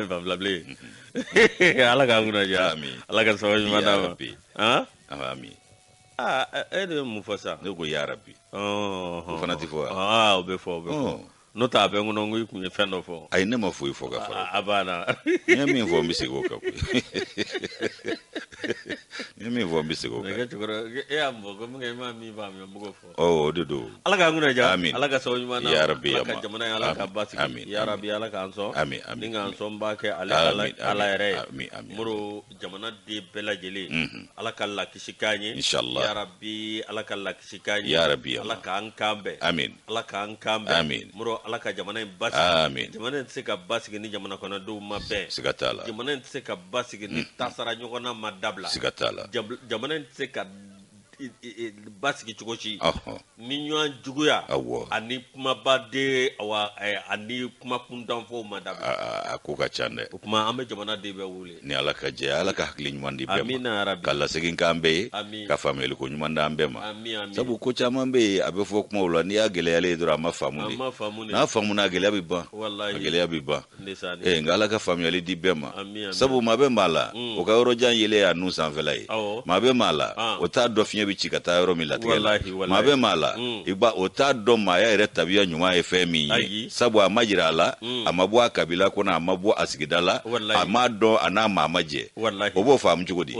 Bablabe. Ala ka nguna ja. Ala ka sawa jumana. Ah? Amin. Ah, de mu fasa. Ne ko ya rabbi. Oh. O fana ti fo. Ah, o be fo. No ta be ngono ngui kunye fendo fo. Ai ne ma fo ka fara. Abana. Ne mi fo mi sigo ka. Ne mi fo mi sigo ka. Ne ga chukura ambo ko ngai ma mi ba mi mbugo fo. Oh, do. Ala ka nguna ja. Amin. Ala ka sawa jumana. Ya rabbi ya ma. Ala ka jamana ala ka basi. Ya rabbi ala ka anso. Amin. Ninga anso mba ke ala ere. Amin. Muro jamana de bela jeli. Ala ka la kisikanye. Inshallah. Ya rabbi ala ka la kisikanye. Ya rabbi ala ka ankambe. Amin. Ala ka ankambe. Amin. Muro ala ka jamana basi. Amin. Jamana tse ka basi ni jamana kona do mabe. Sigatala. Jamana tse ka basi ni tasara nyokona madabla. Sigatala. Jamana tse ka basi kichokochi. Ni nywan juguya. Ani kuma bade awa ani kuma kundanfo madabla. Akuka chande. Kuma ame jamana de be wule. Ni ala ka je ala ka hakli nyumandi bema. Amina rabbi. Kala segin kambe. Ka family ko nyumanda ambema. Sabu ko chama mbe abe fo kuma wala ni agele yale dura mafamu. Na famu na agele abiba. Wallahi. Agele abiba. Ndesani. Ngala ka family di bema. Sabu mabe mala. O ka oro jan yele ya nu sanfela yi. Mabe mala. O ta do fiye bi chikata yoro mi latigela. Mabe mala. Igba o ta do ma ya ere tabiya nyuma efemi yi. Sabu amajira ala. Amabwa kabila kona amabwa asigidala. Amado ana mamaje. Obo famu chukudi.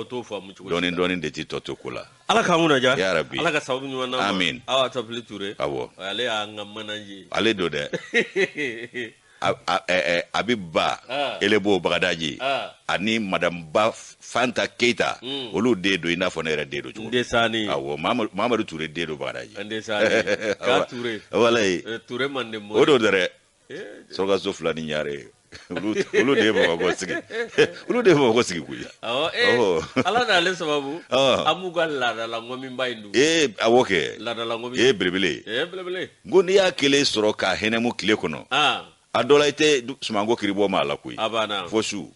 Donin de ti totokula. Ala ka muna ja. Ya rabbi. Ala ka sabu nyuma na. Amin. Awa tapli ture. Awo. Ale ya ngamananji. Ale do de. Abiba elebo bagadaji ani madame ba Fanta Keita olu dedo ina fo nere dedo chuko ndesani awo Mamadou Touré dedo bagadaji ndesani ka Touré wala Touré mande mo odo dere soga zofla ni nyare ulu de bo ko sigi ulu de bo ko sigi kuya ala na le sababu amugal la ngomi mbaindu awoke la ngomi belebele ngoni ya kele soro ka henemu kile kono adola ite sumango kiribo mala kui abana fosu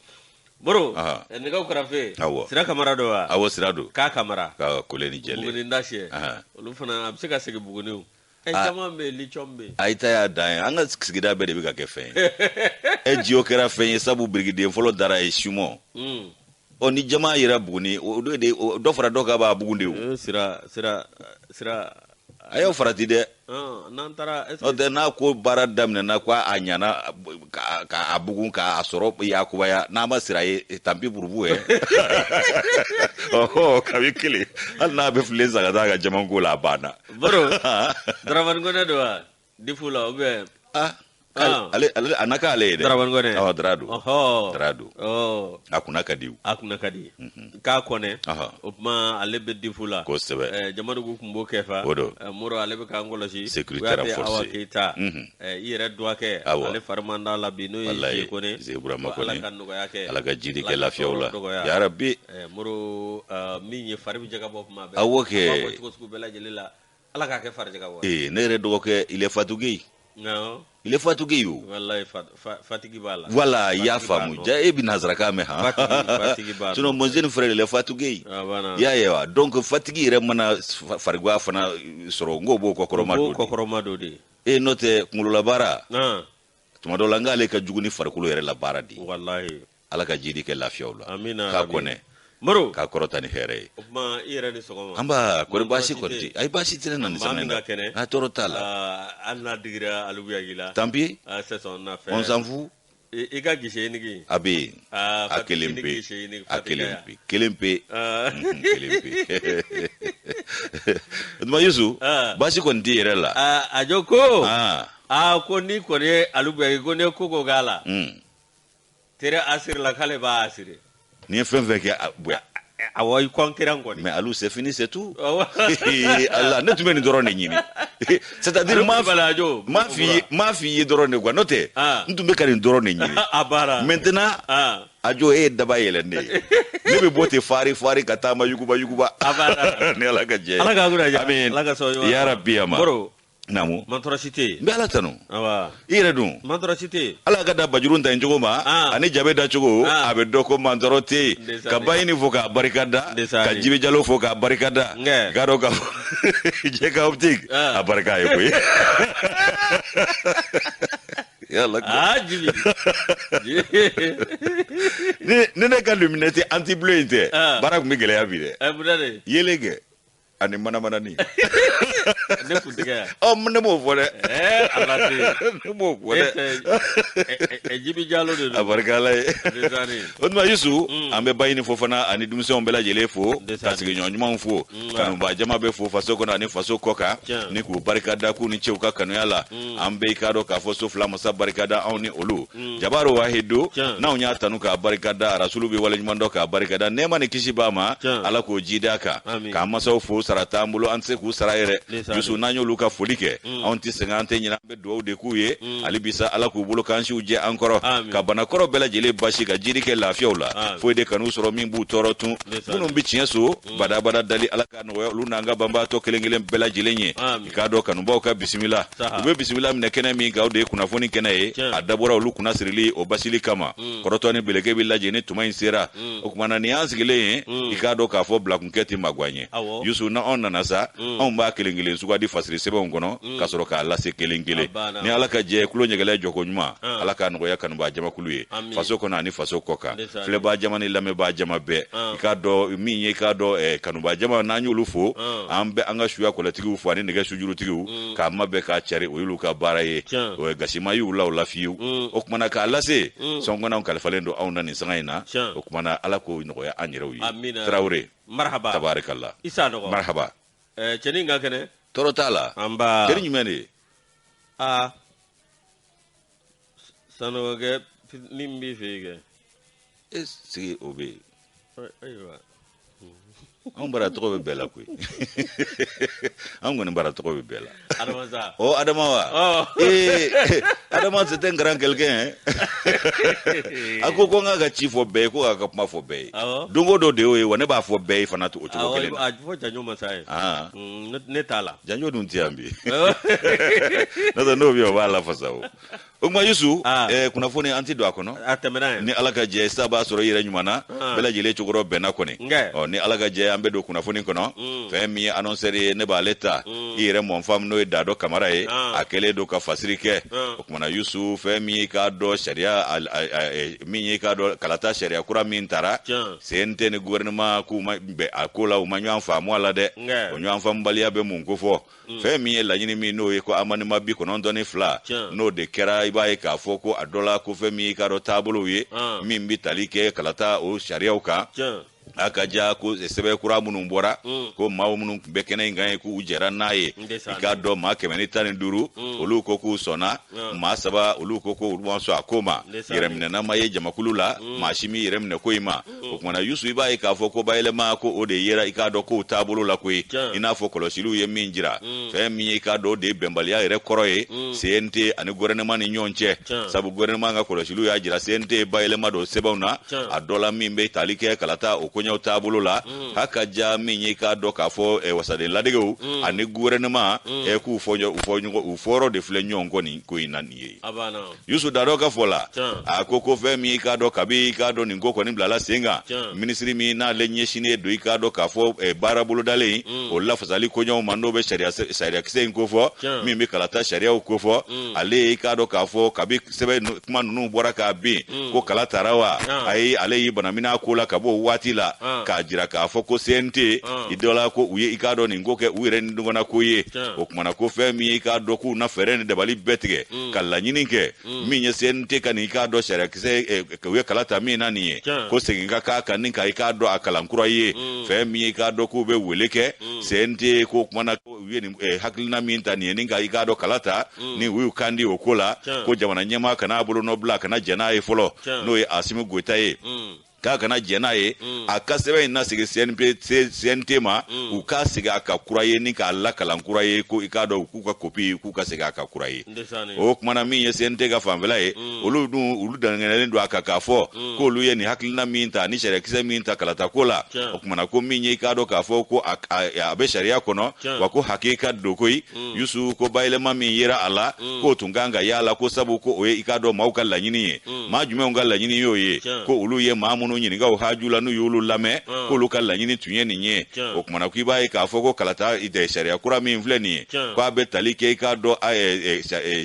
boro nega ukrafe sira kamara do wa awo sira do ka kamara ka koleni jele buguni ndashe olu fana abseka sege buguni jamambe li chombe aita ya dan anga sigida be de biga ke fen jio kera fen sabu brigadier folo dara e sumo oni jama yira buguni do fara do ka ba bugunde sira ayo farati de nantara o de na ko bara damne na kwa anyana ka abugun ka asoro ya kuba ya na masiraye tampi burbu kabi kile al na be fleza ga daga jaman ko la bana bro draman gona do difula obe ale anaka ale de draman gone drado akuna kadi ka kone opma ale be difula ko sebe jamanu go kumbo kefa moro ale be ka ngolo si sécurité forcé kita ire doa ke ale farmanda la bino yi kone zebra makone ala kan go yake ala ga jidi ke la fiawla ya rabbi moro mi ni farbi jaga bop ma be awoke ko bela jelila ala ka ke far jaga wo ne re do ke il est fatigué non il est fatigué yo wallahi fatigué bala voilà ya famu ja e binazraka me ha fatigué bala sinon mon jeune frère il est fatigué ya donc fatigué re mana fargwa fana soro ngobo kokoromado de e note ngulula bara tuma do langale ka juguni farkulo yere la bara di wallahi ala ka jidi ke lafiawla amina ka kone maro ka korotani here ma ira ni sogoma amba ko bashi korti ay bashi tire nan samena a torotala alla digira aluya gila tampi c'est son affaire on s'en fout e ga gishe ni abi akelempe kelempe duma yusu bashi kon dire la ajoko ko ni ko ne aluya ko ne ko gala tere asir la kale ba asire ni fenfe ke awoy konkiran ko mais alou c'est fini c'est tout Allah ne tu meni dorone nyini c'est-à-dire ma fi dorone quoi noté ntumbe kali dorone nyini abara maintenant ajo daba yelende ne be bote fari katama yuguba abara ne ala gaje ala ga gura amin ala ga so ya rabbi ama boro namu mantoracité be ala tanu awa ire dun mantoracité ala ga da bajurun ta njogo ma ani jabe da chogo abe doko mantorote ka bayini foka barikada ka jibe jalo foka barikada garo ka je ka optique barika yoy Jibi. Ne ka luminette anti-bleu inte. Bara kun bɛ gɛlɛya bi dɛ. Budade. Yelen kɛ. Ani mana ni. Ne kuntigiya. Ne m'o fɔ dɛ. Ala tɛ. Ne m'o fɔ dɛ. Jibi Jalo de don. A barika Ala ye. O tuma Yusu, an bɛ ba ɲini fo fana ani denmisɛnw bɛɛ lajɛlen fo, ka sigiɲɔgɔn ɲumanw fo, kanuba jama bɛ fo faso kɔnɔ ani faso kɔ kan, ni k'u barikada k'u ni cɛw ka kanuya la. An bɛɛ k'a dɔn k'a fɔ so fila masa barikada anw ni olu. Jabaro Wahidu, n'anw y'a tanu k'a barikada, Rasulu bɛ waleɲuman dɔn k'a barikada, nɛɛma ni kisi b'a ma, Ala k'o ji d'a kan, k'an masaw fo sara t'an bolo, an tɛ se k'u sara yɛrɛ. Yusu n'an y'olu ka foli kɛ, anw tɛ sɛgɛn, an tɛ ɲinɛ, an bɛ dugawu de k'u ye, hali bisa Ala k'u bolo k'an siw jɛ an kɔrɔ, ka banakɔrɔ bɛɛ lajɛlen basi ka jiri kɛ lafiyaw la, foyi de kan'u sɔrɔ min b'u tɔɔrɔ tun, minnu bɛ tiɲɛ so, badabada dali Ala ka nɔgɔya olu n'an ka banbaatɔ kelen kelen bɛɛ lajɛlen ye, i k'a dɔn kanubaw ka bisimila, u bɛ bisimila minɛ kɛnɛ min kan o de ye kunnafoni kɛnɛ ye, a dabɔra olu kunna sirili o basili kama, kɔrɔtɔ ni beleke bɛ lajɛ ni tuma in sera, o kumana ni y'an sigilen ye, i k'a dɔn k'a fɔ bilakunkɛ tɛ magan ye, Yusu n'anw nana sa, anw b'a kelen kelen sugandi fasiri sɛbɛnw kɔnɔ, ka sɔrɔ k'a lase kelen kelen, ni Ala ka jɛ kulo ɲɛgɛlɛ jɔko ɲuman, Ala ka nɔgɔya kanuba jamakulu ye, faso kɔnɔ ani faso kɔ kan, filɛbaa jama ni lamɛnbaa jama bɛɛ, i k'a dɔn min ye i k'a dɔn kanuba jama n'an y'olu fo, an bɛ an ka suya kɔlɛtigiw fo ani nɛgɛ sujurutigiw, k'a mabɛn k'a cari o y'olu ka baara ye, gasima y'u la o la fiyewu, o kumana k'a lase, sɔngɔnnaw kalifalen don anw na nin sanga in na, o kumana Ala k'o nɔgɔya an yɛrɛw ye, Tarawele, marhaba, tabarikala, Isa nɔgɔ, marhaba, cɛnin ka kɛnɛ, tɔɔrɔ t'a la, teri ɲuman de ye, sanɔgɔkɛ ni n b'i fɛ yen kɛ, sigi o bɛ yen, ayiwa, anw bara tɔgɔ bɛ bɛɛ la koyi, anw kɔni bara tɔgɔ bɛ bɛɛ la, Adama sa, Adama wa, Adama c'était un grand quelqu'un, a ko n k'a ka ci fɔ bɛɛ ye, ko k'a ka kuma fɔ bɛɛ ye, don o don de y'o ye wa ne b'a fɔ bɛɛ ye fana o cogo kelen na, a fɔ Janjo masa ye, ne t'a la, Janjo dun tɛ yan bi, n'o tɛ n'o bɛ yen o b'a lafasa o. O kuma Yusu, kunnafoni an tɛ don a kɔnɔ, a tɛmɛna yen, ni Ala ka jɛ sa b'a sɔrɔ i yɛrɛ ɲuman na, bɛɛ lajɛlen cogorɔ bɛnna kɔni, ni Ala ka jɛ an bɛ don kunnafoni kɔnɔ, fɛn min ye annonceur ye ne b'ale ta, i yɛrɛ mɔnfam n'o ye Dado Kamara ye, a kɛlen don ka fasiri kɛ, o kumana Yusu fɛn min ye k'a dɔn sariya, min ye k'a dɔn kalata sariya kura min taara, CNT ni gouvernement k'u ma bɛn a ko la u ma ɲɔgɔn faamu a la dɛ, o ɲɔgɔn faamubaliya bɛ mun ko fɔ, fɛn min ye laɲini min n'o ye ko amendement 92 n'o de kɛra i b'a ye k'a fɔ ko a dɔ la ko fɛn min ye k'a dɔn taabolow ye min bɛ tali kɛ kalata o sariyaw kan, a ka ja ko sɛbɛn kura minnu bɔra ko maa minnu tun bɛ kɛnɛ in kan ye k'u jɛra n'a ye, i k'a dɔn maa 115 olu ko k'u sɔnna, maa 3 olu ko ko olu ma sɔn a ko ma, yɛrɛminɛnama ye jamakulu la, maa si min yɛrɛminɛ ko in ma, o kumana Yusu i b'a ye k'a fɔ ko bayɛlɛma ko o de yera i k'a dɔn k'o taabolo la koyi, i n'a fɔ kɔlɔsiliw ye min jira, fɛn min ye i k'a dɔn o de ye bɛnbaliya yɛrɛ kɔrɔ ye CNT ani gouvernement ni ɲɔgɔn cɛ, sabu gouvernement ka kɔlɔsiliw y'a jira CNT bayɛlɛma don sɛbɛnw na, a dɔ la min bɛ tali kɛ kalata o koɲɛw taabolo la, h'a ka ja min ye k'a dɔn k'a fɔ wasaden ladegew ani gouvernement k'u fɔyɔrɔ de filɛ ɲɔgɔn kɔ nin ko in na nin ye, Yusu Dado ka fɔ la, a ko fɛn min i k'a dɔn kabi i k'a dɔn nin ko kɔni bilala sen kan, minisiri min n'ale ɲɛsinnen don i k'a dɔn k'a fɔ baara bolodalen o lafasali koɲɛw ma n'o bɛ sariyakisɛ in ko fɔ, min bɛ kalata sariyaw ko fɔ, ale i k'a dɔn k'a fɔ kabi sɛbɛn kuma ninnu bɔra k'a bin ko kala tara wa, ayi ale y'i banamina ko la ka bɔ o waati la, k'a jira k'a fɔ ko CNT i dɔ la ko u ye i k'a dɔn nin ko kɛ u yɛrɛ ni ɲɔgɔnna ko ye, o kumana ko fɛn min ye i k'a dɔn k'u na fɛɛrɛ ni dabali bɛɛ tigɛ ka laɲini kɛ min ye CNT ka nin i k'a dɔn sariyakisɛ u ye kala ta min na nin ye, ko segin ka k'a kan ni ka i k'a dɔn a kalan kura ye, fɛn min ye i k'a dɔn k'u bɛ wele kɛ CNT ko kumana u ye nin hakilina min ta nin ye ni ka i k'a dɔn kala ta ni u y'u kan di o ko la, ko jamana ɲɛmaa kana a bolo nɔ bila kana jɛn n'a ye fɔlɔ n'o ye Asimi Goyita ye, k'a kana jɛn n'a ye, a ka sɛbɛn in nasigi CNT ma, u k'a segin a ka kura ye ni k'a lakalan kura ye ko i k'a dɔn u k'u ka kopi k'u ka segin a ka kura ye, o kumana min ye CNT ka fanfɛla ye, olu dangɛnɛlen don a kan k'a fɔ k'olu ye nin hakilina min ta ni sariyakisɛ min ta kalata ko la, o kumana ko min ye i k'a dɔn k'a fɔ ko a bɛ sariya kɔnɔ wa ko hakika don koyi, Yusu ko bayɛlɛma min yera a la k'o tun kan ka y'a la ko sabu ko o ye i k'a dɔn maaw ka laɲini ye, maa jumɛnw ka laɲini y'o ye, ko olu ye maa minnu minnu ɲininka o haju la n'u y'olu lamɛn k'olu ka laɲini tun ye nin ye o kumana k'i b'a ye k'a fɔ ko kalata sariya kura min filɛ nin ye k'a bɛ tali kɛ i k'a dɔn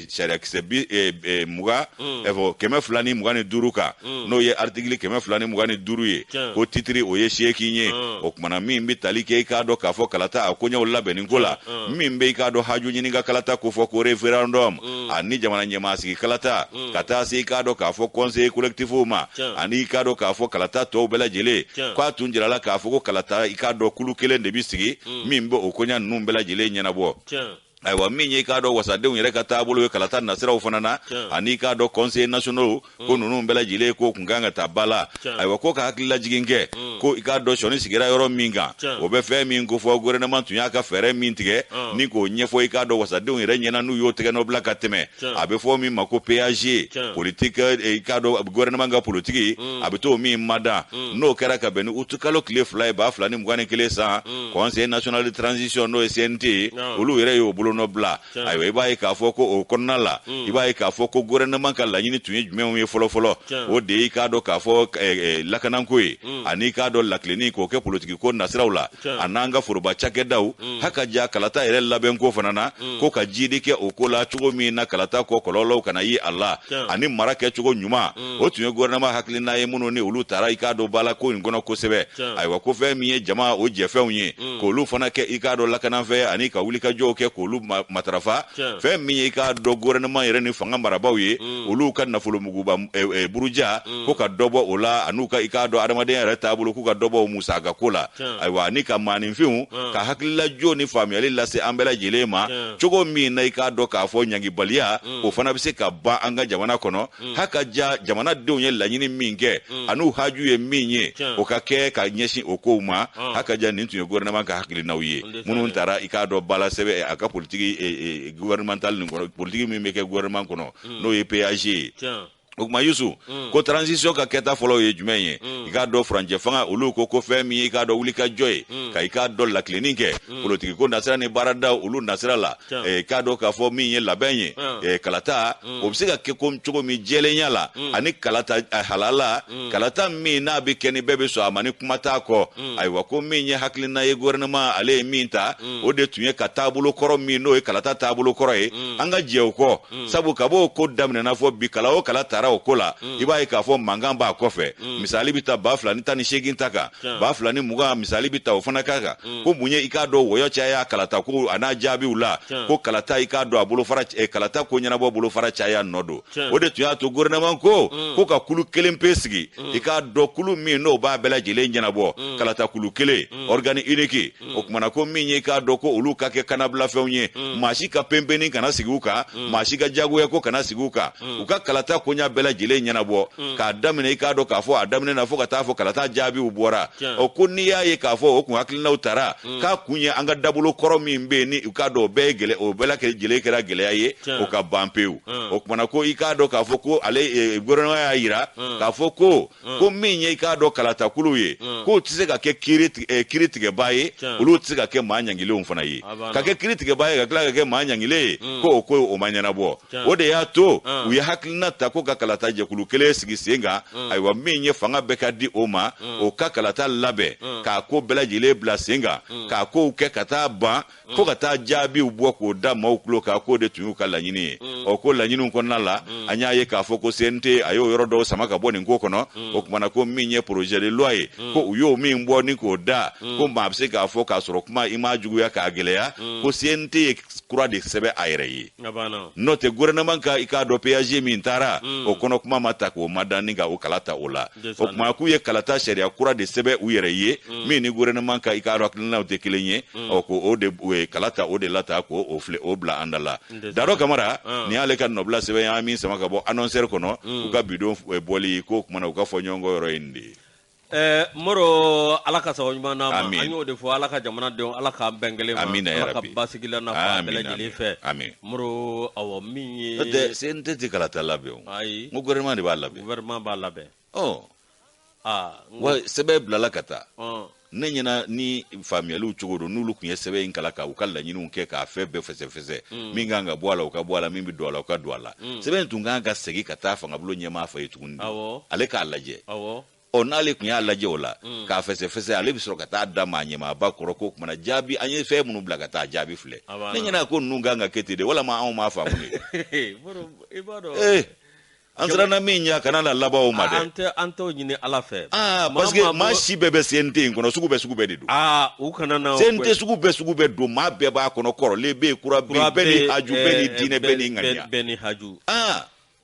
sariya kisɛ 225 kan n'o ye article 225 ye ko titiri o ye 8 ye o kumana min bɛ tali kɛ i k'a dɔn k'a fɔ kalata a koɲɛw labɛnni ko la min bɛ i k'a dɔn haju ɲini ka kalata ko fɔ ko référendum ani jamana ɲɛmaa sigi kalata ka taa se i k'a dɔn k'a fɔ conseil collectif ma ani i k'a dɔn k'a fɔ kalata tɔw bɛɛ lajɛlen k'a tun jirala k'a fɔ ko kalata i k'a dɔn kulu kelen de bɛ sigi min bɛ o koɲa ninnu bɛɛ lajɛlen ɲɛnabɔ ayiwa min ye k'a dɔn wasadenw yɛrɛ ka taabolo ye kalata nasiraw fana na ani k'a dɔn conseil national ko ninnu bɛɛ lajɛlen ko kun kan ka taa ba la ayiwa ko ka hakililajigin kɛ ko i k'a dɔn sɔni sigira yɔrɔ min kan o bɛ fɛn min ko fɔ gouvernement tun y'a ka fɛɛrɛ min tigɛ ni k'o ɲɛfɔ i k'a dɔn wasadenw yɛrɛ ɲɛna n'u y'o tɛgɛ nɔ bila ka tɛmɛ a bɛ fɔ min ma ko PAG politique i k'a dɔn gouvernement ka politique a bɛ t'o min mada n'o kɛra ka bɛn ni utu kalo tile 2 ye 2021 san conseil national de transition n'o ye CNT olu yɛrɛ y'o bolo no bla ayiwa i b'a ye k'a fɔ ko o kɔnɔna la i b'a ye k'a fɔ ko gouvernement ka laɲini tun ye jumɛnw ye fɔlɔ o de ye k'a dɔn k'a fɔ lakanako ye ani k'a dɔn lakilenni k'o kɛ politiki ko nasiraw la a n'an ka foroba cakɛdaw hakaja kalata yɛrɛ labɛn ko fana na ko ka jidi kɛ o ko la cogo min na kalata kɔ kɔlɔlɔw kana ye a la ani mara kɛcogo ɲuman o tun ye gouvernement hakilina ye minnu ni olu taara i k'a dɔn bala ko in kɔnɔ kosɛbɛ ayiwa ko fɛn min ye jama o jɛfɛnw ye k'olu fana kɛ i k'a dɔn lakanafɛ ani ka wulikajɔw kɛ k'olu matarafa fɛn min ye i k'a dɔn gouvernement yɛrɛ ni fanga marabaw ye olu ka nafolomuguba buruja ko ka dɔbɔ o la an'u ka i k'a dɔn adamadenya yɛrɛ taabolo k'u ka dɔbɔ o musaka ko la ayiwa ani ka maaninfinw ka hakililajo ni faamuyali lase an bɛɛ lajɛlen ma cogo min na i k'a dɔn k'a fɔ ɲangibaliya o fana bɛ se ka ban an ka jamana kɔnɔ hakaja jamanadenw ye laɲini min kɛ an'u haju ye min ye o ka kɛ ka ɲɛsin o kow ma hakaja nin tun ye gouvernement ka hakilinaw ye minnu taara i k'a dɔn bala sɛbɛ a ka politiki gouvernemental nin kɔnɔ politiki min bɛ kɛ gouvernement kɔnɔ n'o ye PAG ye o kuma Yusu ko transition ka kɛta fɔlɔ ye jumɛn ye i k'a dɔn furancɛ fanga olu ko fɛn min ye i k'a dɔn wulikajɔ ye ka i k'a dɔn lakilenni kɛ politiki ko nasira ni baarada olu nasira la i k'a dɔn k'a fɔ min ye labɛn ye kalata o bɛ se ka kɛ cogo min jɛlenya la ani kalata halala kalata min n'a bɛ kɛ ni bɛɛ bɛ sɔn a ma ni kuma t'a kɔ ayiwa ko min ye hakilina ye gouvernement ale ye min ta o de tun ye ka taabolo kɔrɔ min n'o ye kalata taabolo kɔrɔ ye an ka jɛ o kɔ sabu ka b'o ko daminɛna fɔ bi kala o kala taara o ko la i b'a ye k'a fɔ mankan b'a kɔfɛ misali bɛ ta 2018 ta kan 2020 misali bɛ ta o fana kan ko mun ye i k'a dɔn wɔyɔ caya kalata ko a n'a jaabiw la ko kalata i k'a dɔn a bolofara kalata ko ɲɛnabɔ bolofara caya nɔ don o de tun y'a to gouvernement ko ka kulu kelen pe sigi i k'a dɔn kulu min n'o b'a bɛɛ lajɛlen ɲɛnabɔ kalata kulu kelen organe unique o kumana ko min ye i k'a dɔn ko olu ka kɛ kanabilafɛnw ye maa si ka pɛnpɛnni kana sigi u kan maa si ka jagoya ko kana sigi u kan u ka kalata koɲa bɛɛ lajɛlen ɲɛnabɔ k'a daminɛ i k'a dɔn k'a fɔ a daminɛ na fo ka taa fɔ kalata jaabiw bɔra o ko n'i y'a ye k'a fɔ o kun hakilinaw taara k'a kun ye an ka dabolo kɔrɔ min bɛ yen ni u k'a dɔn o bɛɛ ye o bɛɛ lajɛlen kɛra gɛlɛya ye o ka ban pewu o kumana ko i k'a dɔn k'a fɔ ko ale gouvernement y'a yira k'a fɔ ko min ye i k'a dɔn kalatakulu ye k'o tɛ se ka kɛ kiiri tigɛbaa ye olu tɛ se ka kɛ maa ɲangilenw fana ye ka kɛ kiiri tigɛbaa ye ka tila ka kɛ maa ɲangilen ye ko o ko o ma ɲɛnabɔ o de y'a to u ye hakilina ta ko ka kalata jɛkulu kelen sigi sen kan ayiwa min ye fanga bɛɛ ka di o ma o ka kalata labɛn k'a ko bɛɛ lajɛlen bila sen kan k'a kow kɛ ka taa ban fo ka taa jaabiw bɔ k'o da maaw tulo kan k'o de tun y'u ka laɲini ye o ko laɲiniw kɔnɔna la an y'a ye k'a fɔ ko CNT a y'o yɔrɔ dɔw sama ka bɔ nin ko kɔnɔ o kumana ko min ye projet de loi ye ko u y'o min bɔ ni k'o da ko maa bɛ se k'a fɔ k'a sɔrɔ kuma i m'a juguya k'a gɛlɛya ko CNT ye kura de sɛbɛn a yɛrɛ ye n'o tɛ gouvernement ka i k'a dɔn PAG min taara o kɔnɔ kuma ma ta k'o ma da ni ka o kala ta o la o kuma k'u ye kalata sariya kura de sɛbɛn u yɛrɛ ye min ni gouvernement ka i k'a dɔn hakilinaw tɛ kelen ye ko o de kalata o de la ta k'o o bila an da la Daro Kamara ni y'ale ka nɔbila sɛbɛn y'an min sama ka bɔ annonceur kɔnɔ u ka bidon bɔli ko kumana u ka fɔ ɲɔgɔn kɔ yɔrɔ in de Moro ala ka sababu ɲuman na an y'o de fɔ ala ka jamanadenw ala ka bɛn kelen ma ala ka basigila na fa bɛɛ lajɛlen fɛ Moro awɔ min ye CNT tɛ kalata labɛn ayi n ko gouvernement de b'a labɛn gouvernement b'a labɛn wa sɛbɛn bilala ka taa ne ɲɛna ni faamuyaliw cogo don n'olu kun ye sɛbɛn in kala ka u ka laɲiniw kɛ k'a fɛn bɛɛ fɛsɛfɛsɛ min kan ka bɔ a la u ka bɔ a la min bɛ don a la u ka don a la sɛbɛn tun kan ka segin ka taa fangabolo ɲɛmaa fɛ yen tuguni ale k'a lajɛ on ale kun ya lajɛ o la k'a fɛsɛfɛsɛ ale bɛ sɔrɔ ka taa da maa ɲɛmaaba kɔrɔ ko kumana jaabi an ye fɛn minnu bila ka taa jaabi filɛ ne ɲɛna ko ninnu kan ka kɛ ten de walama anw m'a faamu de an siranna min ɲɛ kana na laban o ma dɛ an t'o ɲini Ala fɛ parce que maa si bɛɛ bɛ CNT in kɔnɔ sugu bɛɛ de don u kana na CNT sugu bɛɛ don maa bɛɛ b'a kɔnɔ kɔrɔlen bɛ yen kura bɛ yen bɛɛ ni haju bɛɛ ni diinɛ bɛɛ ni ŋaniya bɛɛ ni haju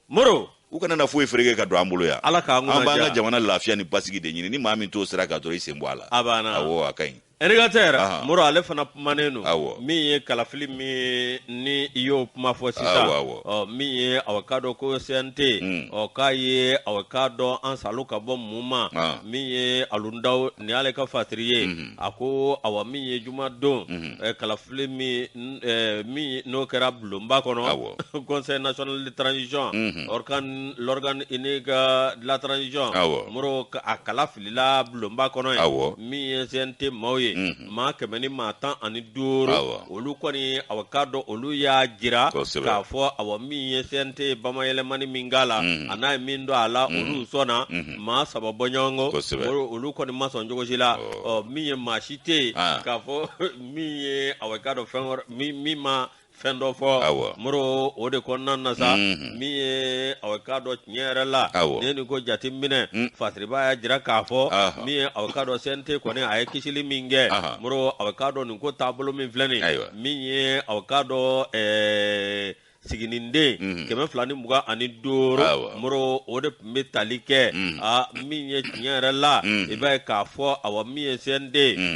Moro u kana na foyi fereke ka don an bolo yan Ala k'an kunna an b'an ka jamana lafiya ni basigi de ɲini ni maa min t'o sira ka dɔrɔn i sen bɔ a la awɔ a ka ɲi Éducateur Moro ale fana kumanen don min ye kalafili min ni i y'o kuma fɔ sisan min ye aw ka dɔn ko CNT k'a ye aw ka dɔn an salo ka bɔ mun ma min ye Alundaw ni ale ka fatiri ye a ko awa min ye jumadon kalafili min n'o kɛra bulonba kɔnɔ Conseil national de transition l'organe unique de la transition Moro a kalafilila bulonba kɔnɔ min ye CNT maaw ye maa 115 olu kɔni aw ka dɔn olu y'a jira k'a fɔ awa min ye CNT bamayɛlɛmani min k'a la a n'a ye min dɔn a la olu sɔnna maa 3 bɔ ɲɔgɔn kɔ olu kɔni ma sɔn cogo si la min ye maa si tɛ yen k'a fɔ min ye aw ka dɔn fɛn wɛrɛ min ma fɛn dɔ fɔ Moro o de kɔnɔna na sa min ye aw ka dɔn tiɲɛ yɛrɛ la ne ni ko jate minɛ Fatiriba y'a jira k'a fɔ min ye aw ka dɔn CNT kɔni a ye kisili min kɛ Moro aw ka dɔn nin ko taabolo min filɛ nin min ye aw ka dɔn sigininden 225 Moro o de tun bɛ tali kɛ min ye tiɲɛ yɛrɛ la i b'a ye k'a fɔ awa min ye CNT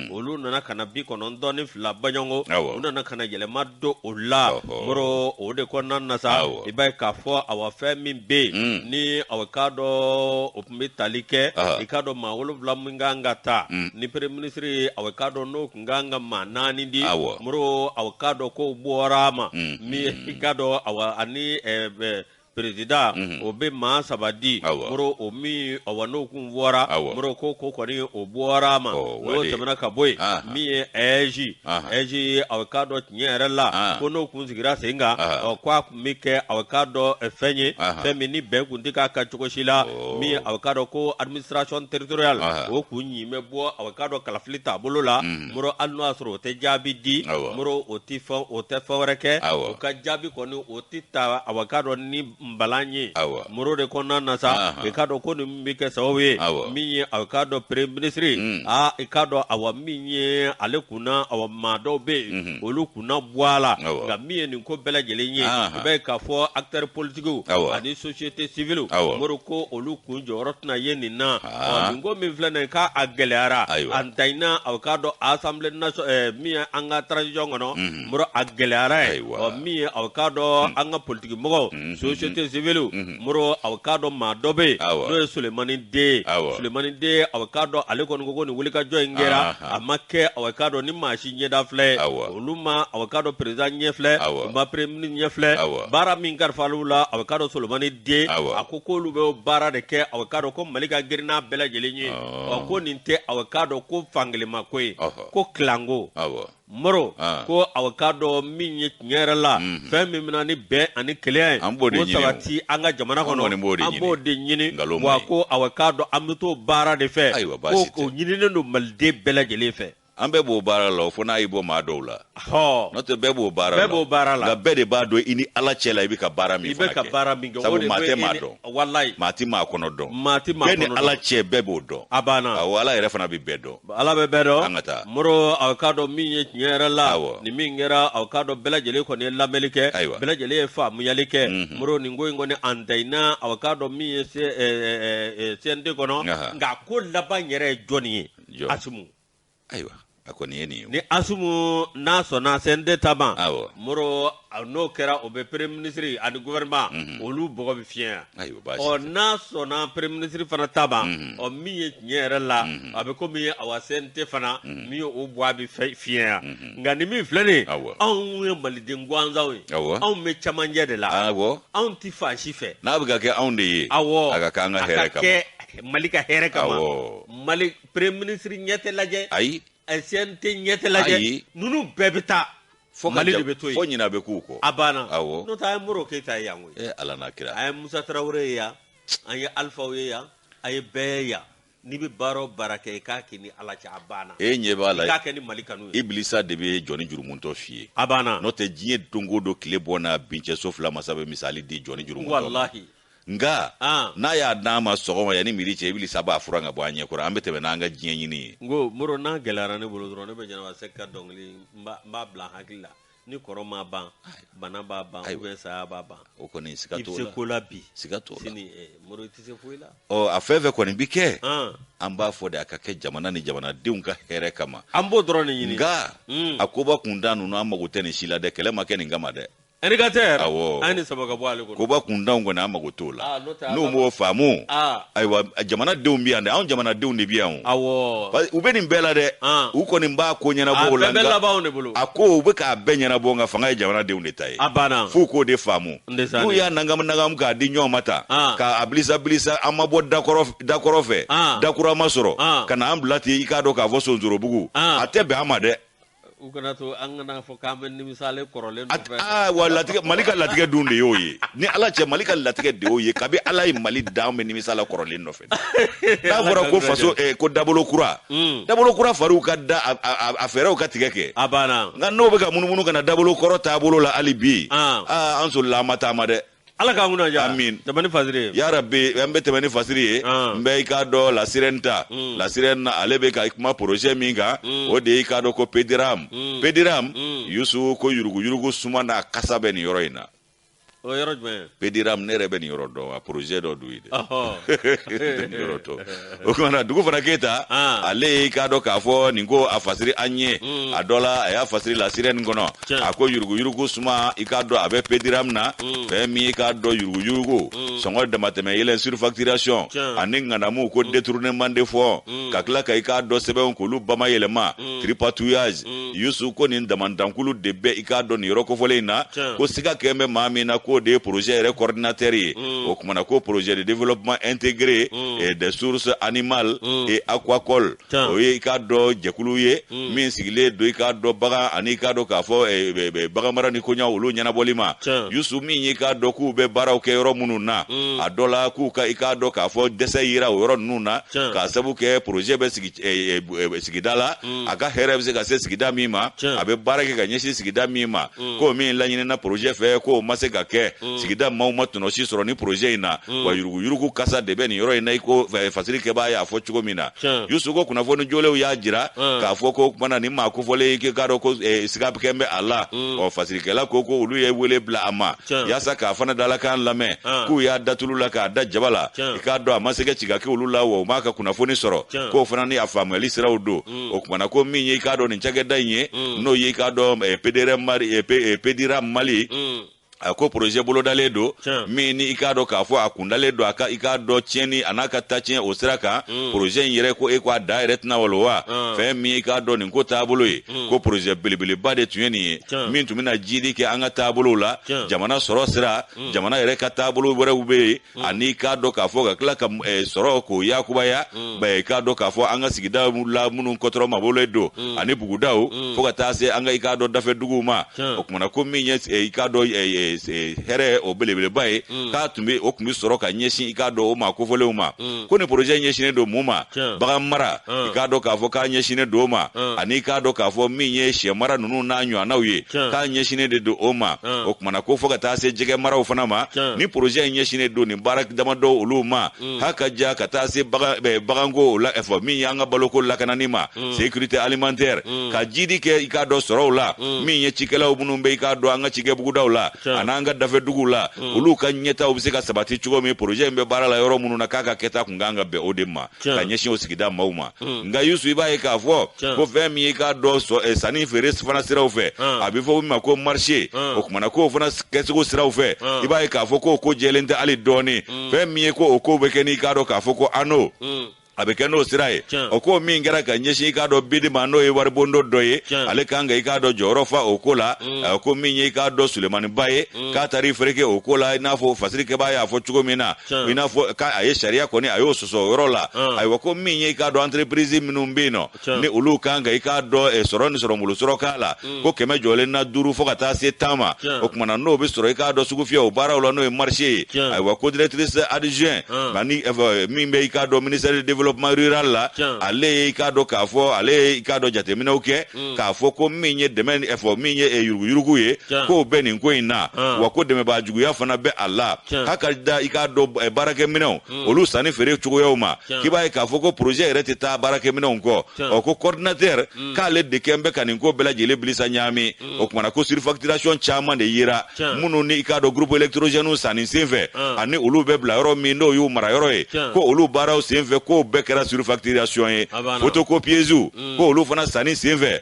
olu nana ka na 92 baɲɔngo u nana ka na yɛlɛma don o la Moro o de kɔnɔna na sa i b'a ye k'a fɔ awa fɛn min bɛ yen ni aw ka dɔn o tun bɛ tali kɛ i ka dɔn maa 7 min kan ka taa ni premier ministre aw ka dɔn n'o tun kan ka maa 4 di Moro aw ka dɔn ko bɔra a ma min i ka dɔn awa ani président o bɛ maa 3 di Moro o min awa n'o kun bɔra Moro ko kɔni o bɔra a ma n'o tɛmɛna ka bɔ yen min ye EJ aw ka dɔn tiɲɛ yɛrɛ la ko n'o kun sigira sen kan ko a kun bɛ kɛ aw ka dɔn fɛn ye fɛn min ni bɛn kun tɛ k'a ka cogo si la min aw ka dɔn ko administration territoriale o kun ɲi bɛ bɔ aw ka dɔn kalafili taabolo la Moro hali n'o y'a sɔrɔ o tɛ jaabi di Moro o tɛ fɛn wɛrɛ kɛ o ka jaabi kɔni o tɛ ta aw ka dɔn ni balan ye Moro de kɔnɔna na sa i ka dɔn ko nin bɛ kɛ sababu ye min ye aw ka dɔn premier ministre i ka dɔn awa min ye ale kunna awa maa dɔw bɛ yen olu kunna bɔ a la nka min ye nin ko bɛɛ lajɛlen ye i b'a ye k'a fɔ acteurs politiques ani société civile Moro ko olu kun jɔyɔrɔ tɛna ye nin na nin ko min filɛ nin ye k'a gɛlɛyara a ntanyina aw ka dɔn assemblée nationale min ye an ka transition kɔnɔ Moro a gɛlɛyara ye min ye aw ka dɔn an ka politique mɔgɔw société civile Moro aw ka dɔn maa dɔ bɛ yen n'o ye Sulemani Den Sulemani Den aw ka dɔn ale kɔni ko nin wulikajɔ in kɛra a ma kɛ aw ka dɔn ni maa si ɲɛda filɛ olu ma aw ka dɔn président ɲɛ filɛ u ma premier ministre ɲɛ filɛ baara min kalifala la aw ka dɔn Sulemani Den a ko k'olu bɛ baara de kɛ aw ka dɔn ko Mali ka girin n'a bɛɛ lajɛlen ye ko nin tɛ aw ka dɔn ko fankelema ko ye ko kilanko Moro ko aw ka dɔn min ye tiɲɛ yɛrɛ la fɛn min bɛna ni bɛn ani kelenya ye ko sabati an ka jamana kɔnɔ an b'o de ɲini wa ko aw ka dɔn an bɛ t'o baara de fɛ ko o ɲininen don Maliden bɛɛ lajɛlen fɛ an bɛɛ b'o baara la fo n'a y'i bɔ maa dɔw la n'o tɛ bɛɛ b'o baara la nka bɛɛ de b'a dɔn i ni Ala cɛ la i bɛ ka baara min fana kɛ sabu maa tɛ maa dɔn maa ti maa kɔnɔ dɔn bɛɛ ni Ala cɛ bɛɛ b'o dɔn awɔ Ala yɛrɛ fana bɛ bɛɛ dɔn Ala bɛ bɛɛ dɔn an ka taa Moro aw ka dɔn min ye tiɲɛ yɛrɛ la ni min kɛra aw ka dɔn bɛɛ lajɛlen kɔni ye lamɛnli kɛ bɛɛ lajɛlen ye faamuyali kɛ Moro nin ko in kɔni a ntanyina aw ka dɔn min ye CNT kɔnɔ nka ko laban yɛrɛ ye jɔnni ye Asumu ayiwa a kɔni ye nin ye ni Asumu n'a sɔnna CNT ta ma Moro n'o kɛra o bɛ premier ministre ani gouvernement olu bɔgɔ bɛ fiɲɛ n'a sɔnna premier ministre fana ta ma min ye tiɲɛ yɛrɛ la a bɛ komi awa CNT fana min ye o bɔ a bɛ fiɲɛ nka ni min filɛ nin ye anw ye Maliden gansanw ye anw bɛ cɛmancɛ de la anw tɛ fan si fɛ n'a bɛ ka kɛ anw de ye a ka kɛ an ka hɛrɛ kama Mali ka hɛrɛ kama Mali premier ministre ɲɛ tɛ lajɛ ayi CNT ɲɛ tɛ lajɛ ninnu bɛɛ bɛ taa Mali de bɛ to yen fo ɲina bɛ k'u kɔ a banna n'o tɛ an ye Moro Keyita ye yan koyi Ala n'a kira an ye Musa Tarawele ye yan an ye Alphaw ye yan an ye bɛɛ ye yan ni be baro barake ka kini ala cha abana e nye bala ka keni malikanu iblisa de be joni jurumunto fie abana no te jiye dongo do kile bona binche sofla masabe misali di joni jurumunto wallahi nga na ya dama sogoma yani miliche iblisa ba furanga bo anye kura ambete be nanga jiye nyini ngo muro na gelara ne bolo drone be jana waseka dongli mba bla hakila ni koroma ban bana ba ban ou sa ba ban o koni sikato la kola bi sikato sini muro tise fuila o afeve koni bike amba fo de akake jamana ni jamana diunka here kama ambo drone yini nga akoba kundanu no amagote ni shila de kele make ni ngama de Erigater ani sabaga bwale ko ba kundangwa na amagotola no mo famu aiwa jamana de umbi ande on jamana de unde bian awo ubeni mbela de uko ni mba ko nyana bo langa ako ubeka benya na bonga fanga jamana de unde tai abana fuko de famu no ya nangam ga di nyo mata ka ablisa amabo dakorofe dakura masoro kana amblati ikado ka voso nzoro bugu atebe amade ukana to angana fo kamen ni misale korole wala malika latige dunde yoye ni ala che malika latige de yoye kabe ala mali dame ni misala korole no fe da fora ko faso ko dabolo kura faruka da afere o katigeke abana ngano be ka munumunu kana dabolo korota bolo la alibi anso la mata made ala ka nguna ja amin tabani fasiri ya rabbi ambe tabani fasiri mbe ka do la sirenta la sirena alebe ka ikma projet minga o de ka do ko pediram yusu ko yurugu suma na kasabe ni yoroina o yoro jme pediram ne rebe ni yoro do a projet do duide yoro to o kana dugu fana keta ale ka do ka fo ningo afasiri anye adola ya fasiri la siren ngono ako yurugu suma ikado abe pediram na mi ka do yurugu songo de mateme yele surfacturation aninga na mu ko détournement de fonds kakla kai ka do sebe on ko lu bama yele ma tripatouillage yusu ko ni damandankulu debe ikado ni yoro ko folena ko siga kembe mamina ko des projets coordinateurs au kumana ko projet de développement intégré et des sources animales et aquacoles o ye ka do jekulu ye min sigile do ka do baga ani ka do ka fo baga mara ni konya ulu nyana bolima yusu min ye ka do ku be baraw ke yoro mununa adola ku ka do ka fo dese yira yoro nuna ka sabu ke projet be sigidala aka herebe se ka se sigida mima abe barake ka nyeshi sigida mima ko min la nyina projet fe ko maseka ke sigida mauma tuno si soro ni projet ina wa yurugu kasa de beni yoro ina iko fasiri ke ba ya fo chugo mina yusugo kuna fo no jole ya jira ka fo ko mana ni ma ko fole ke karo ko sigap kembe ala o fasiri ke la ko ulu ye wele bla ama ya saka fana dala kan lame ku ya datulu la ka da jabala ka do amaseke chiga ke ulu la wo maka kuna fo ni soro ko fana ni afamu ali sira udo o kuma na ko minye ka do ni chage danye no ye ka do pedira mali ako projet bolo dale do mini ikado ka fo akundale do aka ikado cheni anaka tachien osiraka projet yere ko ekwa direct na wolowa fe mi ikado ni ko tabolo ko projet bilibili bade tuyeni min tumina jidi ke anga tabolo la jamana soro sira jamana yere ka tabolo wore ube ani ikado ka fo ka klaka soro ko yakubaya ba ikado ka fo anga sigida la munun kotro mabolo do ani bugudao fo ka tase anga ikado dafe duguma okumana ko mi ikado here o belebele bae ka tumbe o kumi soro ka nyeshin ikado o ma ko fole o ma ko ne projet nyeshin do muma baga mara ikado ka fo ka nyeshin do ma ani ikado ka fo mi nye she mara nunu na anyo anawye ka nyeshin de do o ma o kuma na ko fo ka ta se jege mara o fana ma ni projet nyeshin do ni barak dama do ulu ma haka ja ka ta se bagango la efo mi yanga baloko la kanani ma sécurité alimentaire ka jidi ke ikado soro la mi nye chikela obunumbe ikado anga chige buguda la ananga dafe dugula ulu ka nyeta obise ka sabati chugo mi projet mbe bara la yoro munu na kaka keta kunganga be odema ka nyeshi osigida mauma nga yusu iba ka fo ko fe mi ka do so sani feres fana sira ofe abifo mi ko marché o kuma na ko fana kesigo sira ofe iba ka fo ko jelente ali doni fe mi ko be keni ka do ka fo ko ano abekeno sirai oko mingera ka nyeshi ka do bidi mano e warbondo doye ale kanga ikado jorofa okola oko minye ka do Suleiman Baye ka tari freke okola inafo fasirike baya afo chugomina inafo ka aye sharia koni ayo soso rola ay wako minye ka do entreprise minumbino ne ulu kanga ikado soroni soro mulu soro kala ko keme jole na duru fo kata se tama okuma no be soro ikado sugufia obara ulo no e marché ay wako directrice adjoint mani mimbe ikado ministère de développement développement rural la ale i ka do k'a fɔ ale i ka do jateminɛw kɛ k'a fɔ ko min ye dɛmɛ effort min ye yurugu ye ko bɛ nin ko in na wa ko dɛmɛba juguya fana bɛ a la haka da i ka do baarakɛminɛw olu sanni feere cogoyaw ma k'i b'a ye k'a fɔ ko projet yɛrɛ tɛ taa baarakɛminɛw kɔ ko coordinateur k'ale de kɛ bɛ ka nin ko bɛɛ lajɛlen bilisa ɲaami o kumana ko surfacturation caman de yera minnu ni i ka do groupe électrogène sanni senfɛ ani olu bɛ bila yɔrɔ min n'o y'u mara yɔrɔ ye ko olu baaraw senfɛ ko bɛɛ kɛra surfacturation ye photocopieuse ko olu fana sanni senfɛ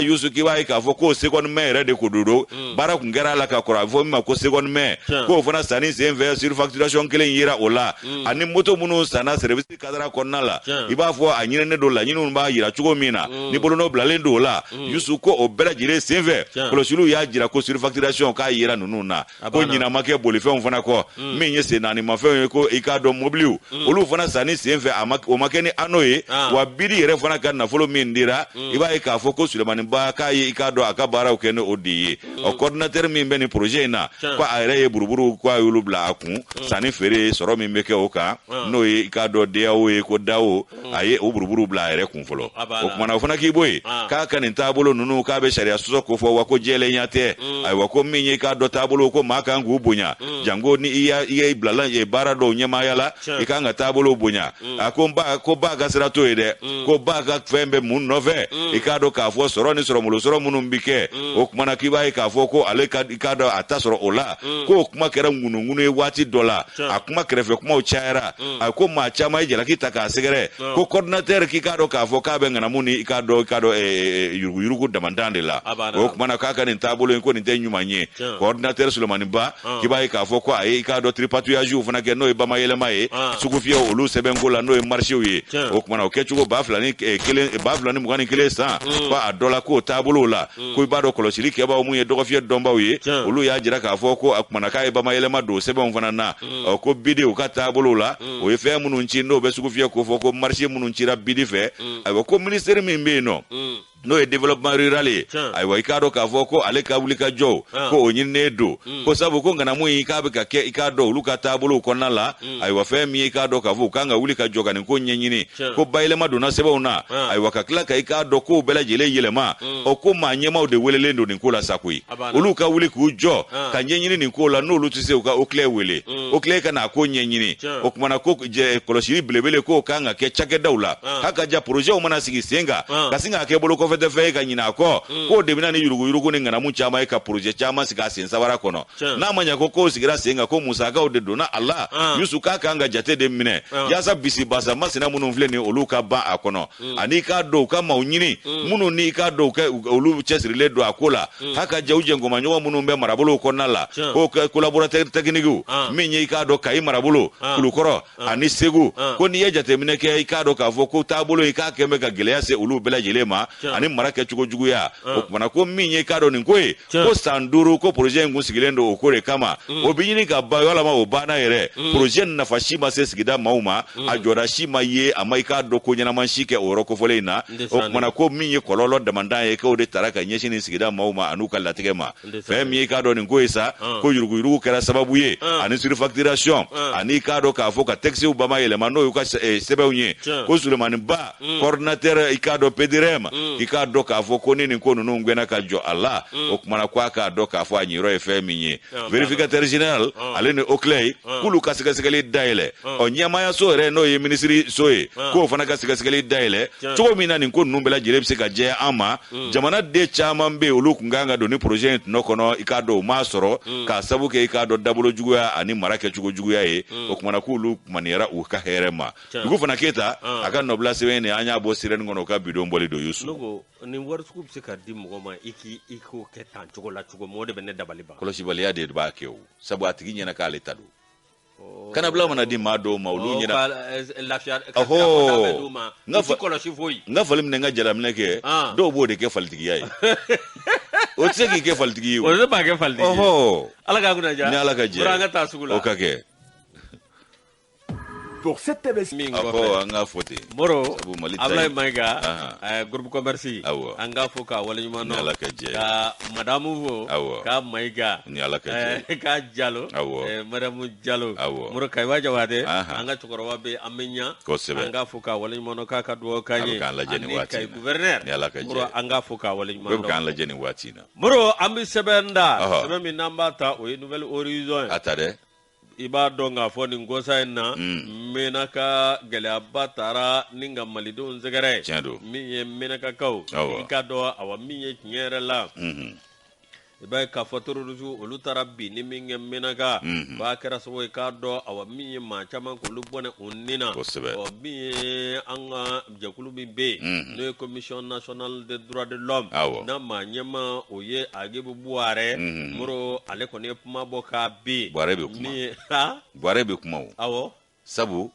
Yusu k'i b'a ye k'a fɔ ko seconde main yɛrɛ de ko dodo baara kun kɛra la ka kɔrɔ a bɛ fɔ min ma ko seconde main ko fana sanni senfɛ surfacturation kelen yera o la ani moto minnu sanna service cadre kɔnɔna la i b'a fɔ a ɲininen don laɲiniw b'a yira cogo min na ni bolonɔ bilalen don o la Yusu ko o bɛɛ lajɛlen senfɛ kɔlɔsiliw y'a jira ko surfacturation k'a yera ninnu na ko ɲinɛ ma kɛ bolifɛnw fana kɔ min ye sen naanimafɛnw ye ko i k'a dɔn mobiliw olu fana sanni senfɛ o ma kɛ ni ano ye wa biri yɛrɛ fana ka nafolo min dira i b'a ye k'a fɔ ko Sulemani Ba k'a ye i k'a dɔn a ka baaraw kɛ ni o de ye o coordinateur min bɛ nin projet in na ko a yɛrɛ ye buruburu ko a y'olu bila a kun sanni feere sɔrɔ min bɛ kɛ o kan n'o ye i k'a dɔn DAO ye ko DAO a ye o buruburu bila a yɛrɛ kun fɔlɔ o kumana o fana k'i bɔ yen k'a ka nin taabolo ninnu k'a bɛ sariya sɔsɔ ko fɔ wa ko jɛlenya tɛ ayiwa ko min ye i k'a dɔn taabolo ko maa kan k'u bonya jango ni i ye bilala baara dɔw ɲɛmaaya la i kan ka taabolo bonya a ko ba ka sira to ye dɛ ko ba ka fɛn bɛ mun nɔfɛ i k'a dɔn k'a fɔ sɔrɔ ni sɔrɔmolo sɔrɔ minnu bi kɛ o kumana k'i b'a ye k'a fɔ ko ale i k'a dɔn a ta sɔrɔ o la ko o kuma kɛra ŋunuŋunu ye waati dɔ la a kuma kɛrɛfɛ kumaw cayara a ko maa caman ye jalaki ta k'a sɛgɛrɛ ko coordinateur k'i k'a dɔn k'a fɔ k'a bɛ ŋanamu ni i k'a dɔn yuruguyurugu damandan de la o kumana k'a ka nin taabolo in ko nin tɛ ɲuman ye coordinateur Sulemani Ba k'i b'a ye k'a fɔ ko a ye i k'a dɔn tripatouillage fana kɛ n'o ye bamayɛlɛma ye sugufiyɛw olu sɛbɛnko la n'o ye marchew ye o kumana o kɛcogo 2021 san ko a dɔ la k'o taabolo la ko i b'a dɔn kɔlɔsili kɛbaaw mun ye dɔgɔfiyɛ dɔnbaw ye olu y'a jira k'a fɔ ko a kumana k'a ye bamayɛlɛma don sɛbɛnw fana na ko bidi u ka taabolo la o ye fɛn minnu ci n'o bɛ sugufiyɛ ko fɔ ko marché minnu cira bidi fɛ ayiwa ko ministère min bɛ yen nɔ n'o ye développement rural ye ayiwa i k'a dɔn k'a fɔ ko ale ka wuli ka jɔw ko o ɲininen don ko sabu ko ŋanamu in k'a bɛ ka kɛ i k'a dɔn olu ka taabolow kɔnɔna la ayiwa fɛn min ye i k'a dɔn k'a fɔ u kan ka wuli ka jɔ ka nin ko ɲɛɲini ko bayɛlɛma donna sɛbɛnw na ayiwa ka tila ka i k'a dɔn kow bɛɛ lajɛlen yɛlɛma o ko maa ɲɛmaw de welelen don nin ko la sa koyi olu ka wuli k'u jɔ ka ɲɛɲini nin ko la n'olu tɛ se u ka OCLEI wele OCLEI ka n'a ko ɲɛɲini o kumana ko kɔlɔsili belebele k'o kan ka kɛ cakɛdaw la h'a ka ja projets mana sigi sen kan ka sin k'a kɛ bolo kɔfɛ tɛ fɛn ye ka ɲinɛ a kɔ k'o de bɛna ni yuruguyurugu ni ŋanamu caman ye ka projet caman sigi a sen sabara kɔnɔ n'a ma ɲɛ ko kow sigira sen kan ko musakaw de donna a la Yusu k'a kan ka jate de minɛ yaasa bisi basa masina minnu filɛ nin olu ka ban a kɔnɔ ani k'a dɔn u ka maaw ɲini minnu ni k'a dɔn olu cɛsirilen don a ko la h'a ka ja u jɛngɔmaɲɔgɔn minnu bɛ marabolow kɔnɔna la ko collaborateur technique min ye i k'a dɔn Kayi marabolo Kulukɔrɔ ani Segu ko n'i ye jateminɛ kɛ i k'a dɔn k'a fɔ ko taabolo in k'a kɛn bɛ ka gɛlɛya se olu bɛɛ lajɛlen ma ani mara kɛcogo juguya o kumana ko min ye i k'a dɔn nin ko ye ko san 5 ko projet in kun sigilen don o ko de kama o bɛ ɲini ka ban walama o banna yɛrɛ projet nafa si ma se sigida maaw ma a jɔda si ma ye a ma i k'a dɔn ko ɲɛnaman si kɛ o yɔrɔ kofɔlen in na o kumana ko min ye kɔlɔlɔ damandan ye k'o de taara ka ɲɛsin nin sigida maaw ma an'u ka latigɛ ma fɛn min ye i k'a dɔn nin ko ye sa ko yuruguyurugu kɛra sababu ye ani surfacturation ani k'a dɔn k'a fɔ ka textes bamayɛlɛma n'o y'u ka sɛbɛnw ye ko Sulemani Ba coordinateur i k'a dɔn PDRM i k'a dɔn k'a fɔ ko ni nin ko ninnu gwɛnna ka jɔ a la o kumana ko a k'a dɔn k'a fɔ a ɲiyɔrɔ ye fɛn min ye vérificateur général ale ni OCLEI k'olu ka sɛgɛsɛgɛli dayɛlɛ ɲɛmaayaso yɛrɛ n'o ye ministre so ye k'o fana ka sɛgɛsɛgɛli dayɛlɛ cogo min na nin ko ninnu bɛɛ lajɛlen bɛ se ka jɛya an ma jamanaden caman bɛ yen olu kun kan ka don ni projet in tɔnɔ kɔnɔ i k'a dɔn u m'a sɔrɔ k'a sabu kɛ i k'a dɔn dabolo juguya ani mara kɛcogo juguya ye o kumana k'olu maniyara u ka hɛrɛ ma Dugu fana Keyita a ka nɔbila sɛbɛn ni an y'a bɔ sirɛni kɔnɔ o ka bidon bɔli don Yusu nin wari sugu bɛ se ka di mɔgɔ ma i k'o kɛ tan cogo la cogo min o de bɛ ne dabali ban kɔlɔsibaliya de b'a kɛ o sabu a tigi ɲɛna k'ale ta don kanabila mana di maa dɔw ma olu ɲɛna lafiya n ka fali minɛ n ka jalaminɛ kɛ dɔw b'o de kɛ falitigiya ye o tɛ se k'i kɛ falitigi ye o tɛ b'a kɛ falitigi ye Ala k'a kunna diya ni Ala ka jɛ an ka taa sugu la o ka kɛ pour cet événement. Moro Ablaye Maiga groupe commerce anga foka wala nyumano ka madame vo ka Maiga ka Diallo madame Diallo moro kaywa jawade anga chokorowa be amenya anga foka wala nyumano ka kadwo kanye kay gouverneur moro anga foka wala nyumano kan la jeni watina moro ambi sebenda sebe mi namba ta o nouvelle horizon atade iba donga fo ni ngosa na menaka gele batara ninga malidon zegere mi ye menaka kaw ikado awa mi ye nyere la iba ka fotoro ruju olutarabbi ni minge menaka ba kera so ikado awa mi ye ma chama ko lubone unina o mi anga jakulu bi be no commission nationale des droits de l'homme na ma nyama oye agebu buare muro ale ko ne puma boka bi buare be kuma mi ha buare be kuma awo sabu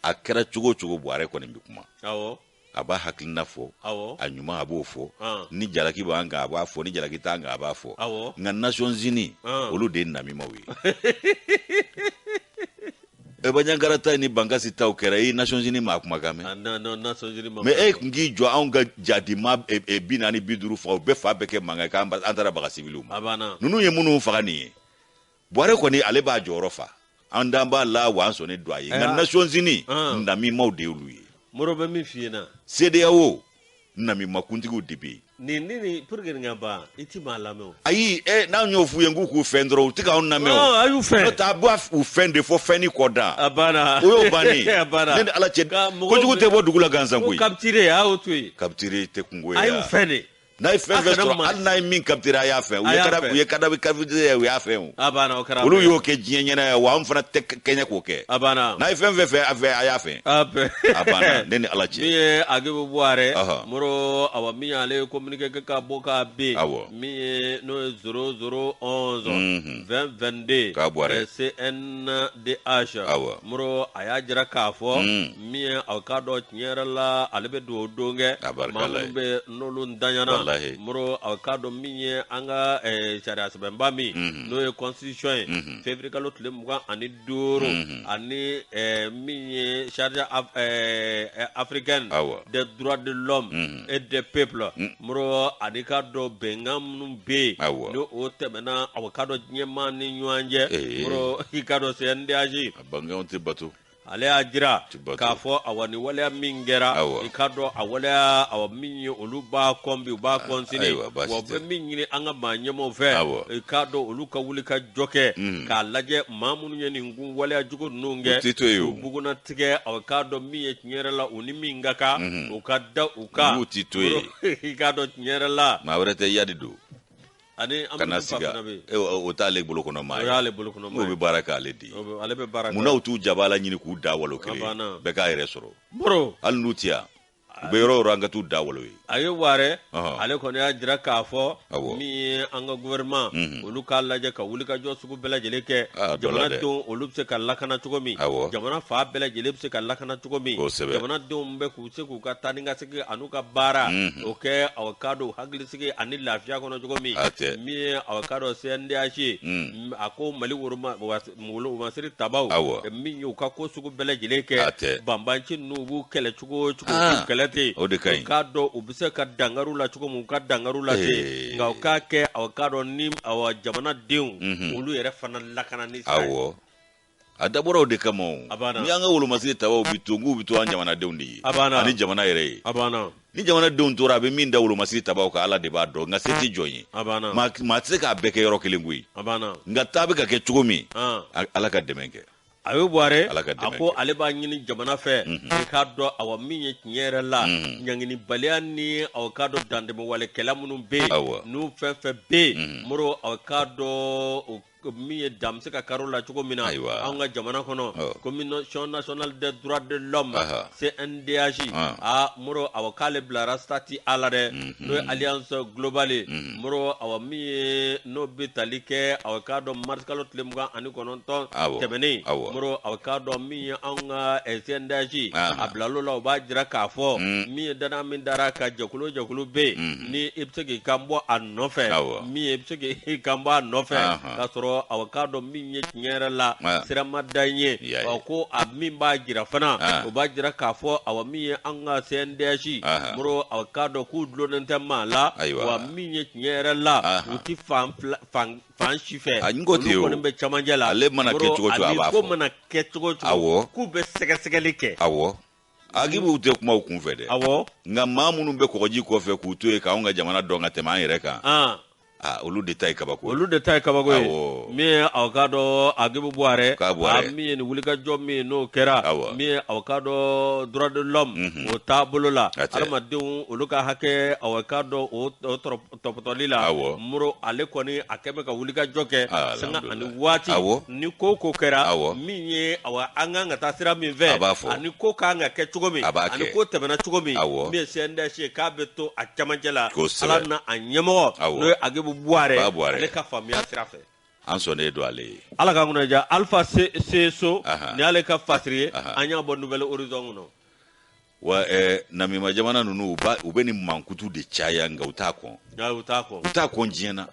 a kera chugo buare ko ne be kuma awo aba hakilina fo anyuma abo fo ni jalaki ba anga aba fo ni jalaki tanga aba fo nga Nations Unies olu de nami mawi e banyangara ta ni bangasi ta okera yi Nations Unies ma kuma game no Nations Unies ma me e ngi jo anga jadima e binani biduru fo be fa beke manga ka antara baga civilu abana nunu ye munu fagani boare ko ni ale ba joro fa andamba la wanso ne doye nga Nations Unies nami mawde olu moro be mi fiena CDAO nami makuntigo dibi ni pour que ngaba iti malamo ayi na nyofu yengu ku fendro tika on nameo ayu fe no ta bo u fende fo feni koda abana oyo bani abana nende ala che ko jugu te bo dugula ganza ngui capturer a otui capturer te kungwe ayu fene na ifesto al na min capturer ya fe uye kada be capturer ya fe abana okara ulu yo ke jinyena wa mfana te kenya ko ke abana na ifefe ya fe abana nende ala che mi agebo buare moro awa mi ale communiquer ka boka be mi no 0011 2022 CNDH moro aya jira kafo mi awkado nyera la alebe do donge mambe nolu ndanyana moro awkado mi anga sharia sabamba mi no constitution février kalo tlemwa ani doro ani mi sharia africaine des droits de l'homme et des peuples moro adika do bengam numbe no otemena awkado nyema ni nyanje moro ikado se ndiaji abanga onte bato ale ajira ka fo awani wala mingera ikado awala awminyi oluba kombi ba konsini wo be minyi anga manyemo ve ikado oluka wulika joke ka laje mamunu nyeni ngun wala jugo nunge buguna tige awkado miye nyerela uni mingaka ukada uka ikado nyerela mawrete yadido ani kana siga o ta le bolo kono mai o be baraka le di ale be baraka muna utu jabala nyini ku da walo kele be ka ere soro bro al nutia be ro ranga tu da walo ayo ware ale kono ya jira ka fo mi anga gouvernement olu ka laje ka wuli ka jo sugu bela jele ke jamana don olu se ka lakana tugo mi jamana fa bela jele se ka lakana tugo mi jamana don be ku se ku ka taninga se anu ka bara oke awkado hagli se ani lafia kono tugo mi mi awkado se ndiachi ako mali woruma mulo masiri tabaw mi yo ka ko sugu bela jele ke bambanci nubu kele tugo kele awkado ubise ka dangaru la chuko mu ka dangaru la te nga ka ke awkado nim awa jamana deun ulu yere fana lakana ni sa awo adaboro de kamo mi anga wulu masiri tawo bitungu bitu an jamana deun di ani jamana yere ni jamana deun tora be min da wulu masiri tawo ka ala de ba do nga seti joyi ma tse ka beke yoro kelengui nga tabe ka ke chuko mi ala ka demenke ayo boare ako ale ba nyini jamana fe ka do awa minye nyere la nyangini baliani awkado dande mo wale kelamunu be nu fe be moro awkado mi damse ka karola chuko mina anga jamana kono commission nationale des droits de l'homme CNDH moro awakale blara stati alare no alliance globale moro awami no betalike awakado marskalo tlemga ani kononto tebeni moro awakado mi anga CNDH ablalo la ba jira ka fo mi dana min dara ka jakulu be ni ipsege kambo anofe mi ipsege kambo anofe ka soro sɔrɔ aw k'a dɔn min ye tiɲɛ yɛrɛ la sira ma da ye ko a min b'a jira fana o b'a jira k'a fɔ aw min ye an ka CNDH mɔrɔ aw k'a dɔn k'u dulonnen tɛ maa la wa min ye tiɲɛ yɛrɛ la u ti fan si fɛ olu kɔni bɛ camancɛ la ale mana kɛ cogo cogo a b'a fɔ ko mana kɛ cogo cogo k'u bɛ sɛgɛsɛgɛli kɛ Agibu tɛ kuma kun fɛ dɛ nka maa minnu bɛ kɔgɔji kɔfɛ k'u to ye k'anw ka jamana dɔn ka tɛmɛ an yɛrɛ kan olu de ta ye kabako olu de ta ye kabako ye min ye aw ka dɔn Agibu Buware min ye nin wulikajɔ min n'o kɛra min ye aw ka dɔn droit de l'homme o taabolo la adamadenw olu ka hakɛ aw ka dɔn o tɔpɔtɔli la muru ale kɔni a kɛ bɛ ka wulikajɔ kɛ sanga ani waati ni ko kɛra min ye an kan ka taa sira min fɛ ani ko kan ka kɛ cogo min ani ko tɛmɛna cogo min min ye CNDH k'a bɛ to a camancɛ la Ala na a ɲɛmɔgɔ n'o ye Agibu Buware ale ka faamuya sira fɛ an sɔnnen don ale ye Ala ka kunnaja Alpha Seso ni ale ka fasiri ye an y'a bɔ Nouvelle Horizon kɔnɔ wa namima jamana ninnu u bɛ ni mankutu de caya nka u t'a kɔn u t'a kɔn diɲɛ na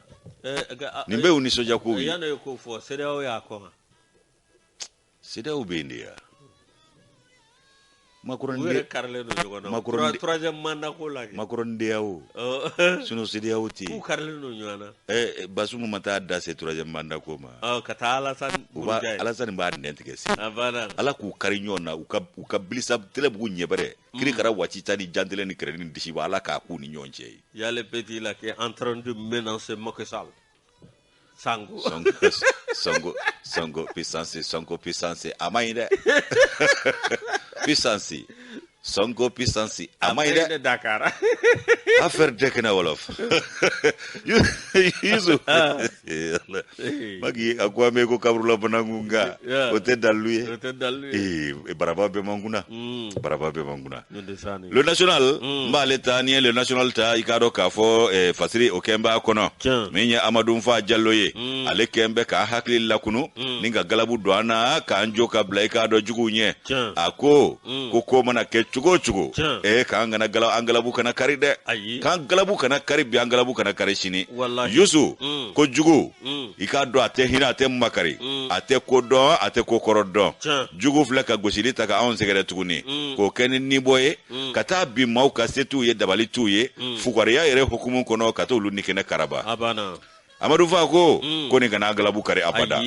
nin bɛ y'u nisɔndiya kow ye yanni e k'o fɔ CEDEAO y'a kɔn CEDEAO bɛ yen de ya Macron de karilen don ɲɔgɔn na troisième mandat ko la Macron de yawo sinon CEDEAO ti u karilen don ɲɔgɔn na Basum ma taa da se troisième mandat ko ma ka taa Alassane b'a nɛn tigɛ si Ala k'u kari ɲɔgɔn na u ka bilisa telebugu ɲɛbɛrɛ kiri kɛra waati ta ni jantele ni kɛrɛ ni disi ba Ala k'a k'u ni ɲɔgɔn cɛ ye y'ale petit là qui est en train de menacer Macky Sall Sonko puissance a ma ɲi dɛ puissance Sonko puissance a ma ɲi dɛ Dakar affaire de kɛnɛ wolof Yusu Maki a ko an bɛ ko kaburula banangu nka o tɛ dalu ye baraba bɛ man kunna le national n b'ale ta n'i ye le national ta i k'a dɔn k'a fɔ fasiri o kɛn b'a kɔnɔ min ye Amadu Fa Jallo ye ale kɛn bɛ k'a hakili lakunu ni ka galabu don an na k'an jo ka bila i k'a dɔn juguw ɲɛ a ko mana kɛ cogo o cogo k'an kana an galabu kana kari dɛ k'an galabu kana kari bi an galabu kana kari sini Yusu ko jugu i k'a dɔn a tɛ hinɛ a tɛ makari a tɛ ko dɔn a tɛ ko kɔrɔ dɔn jugu filɛ ka gosili ta ka anw sɛgɛrɛ tuguni k'o kɛ ni nibɔ ye ka taa bi maaw ka se t'u ye dabali t'u ye fugariya yɛrɛ hukumu kɔnɔ ka t'olu ni kɛnɛ karaba Amadu Fa ko nin kana an galabu kari abada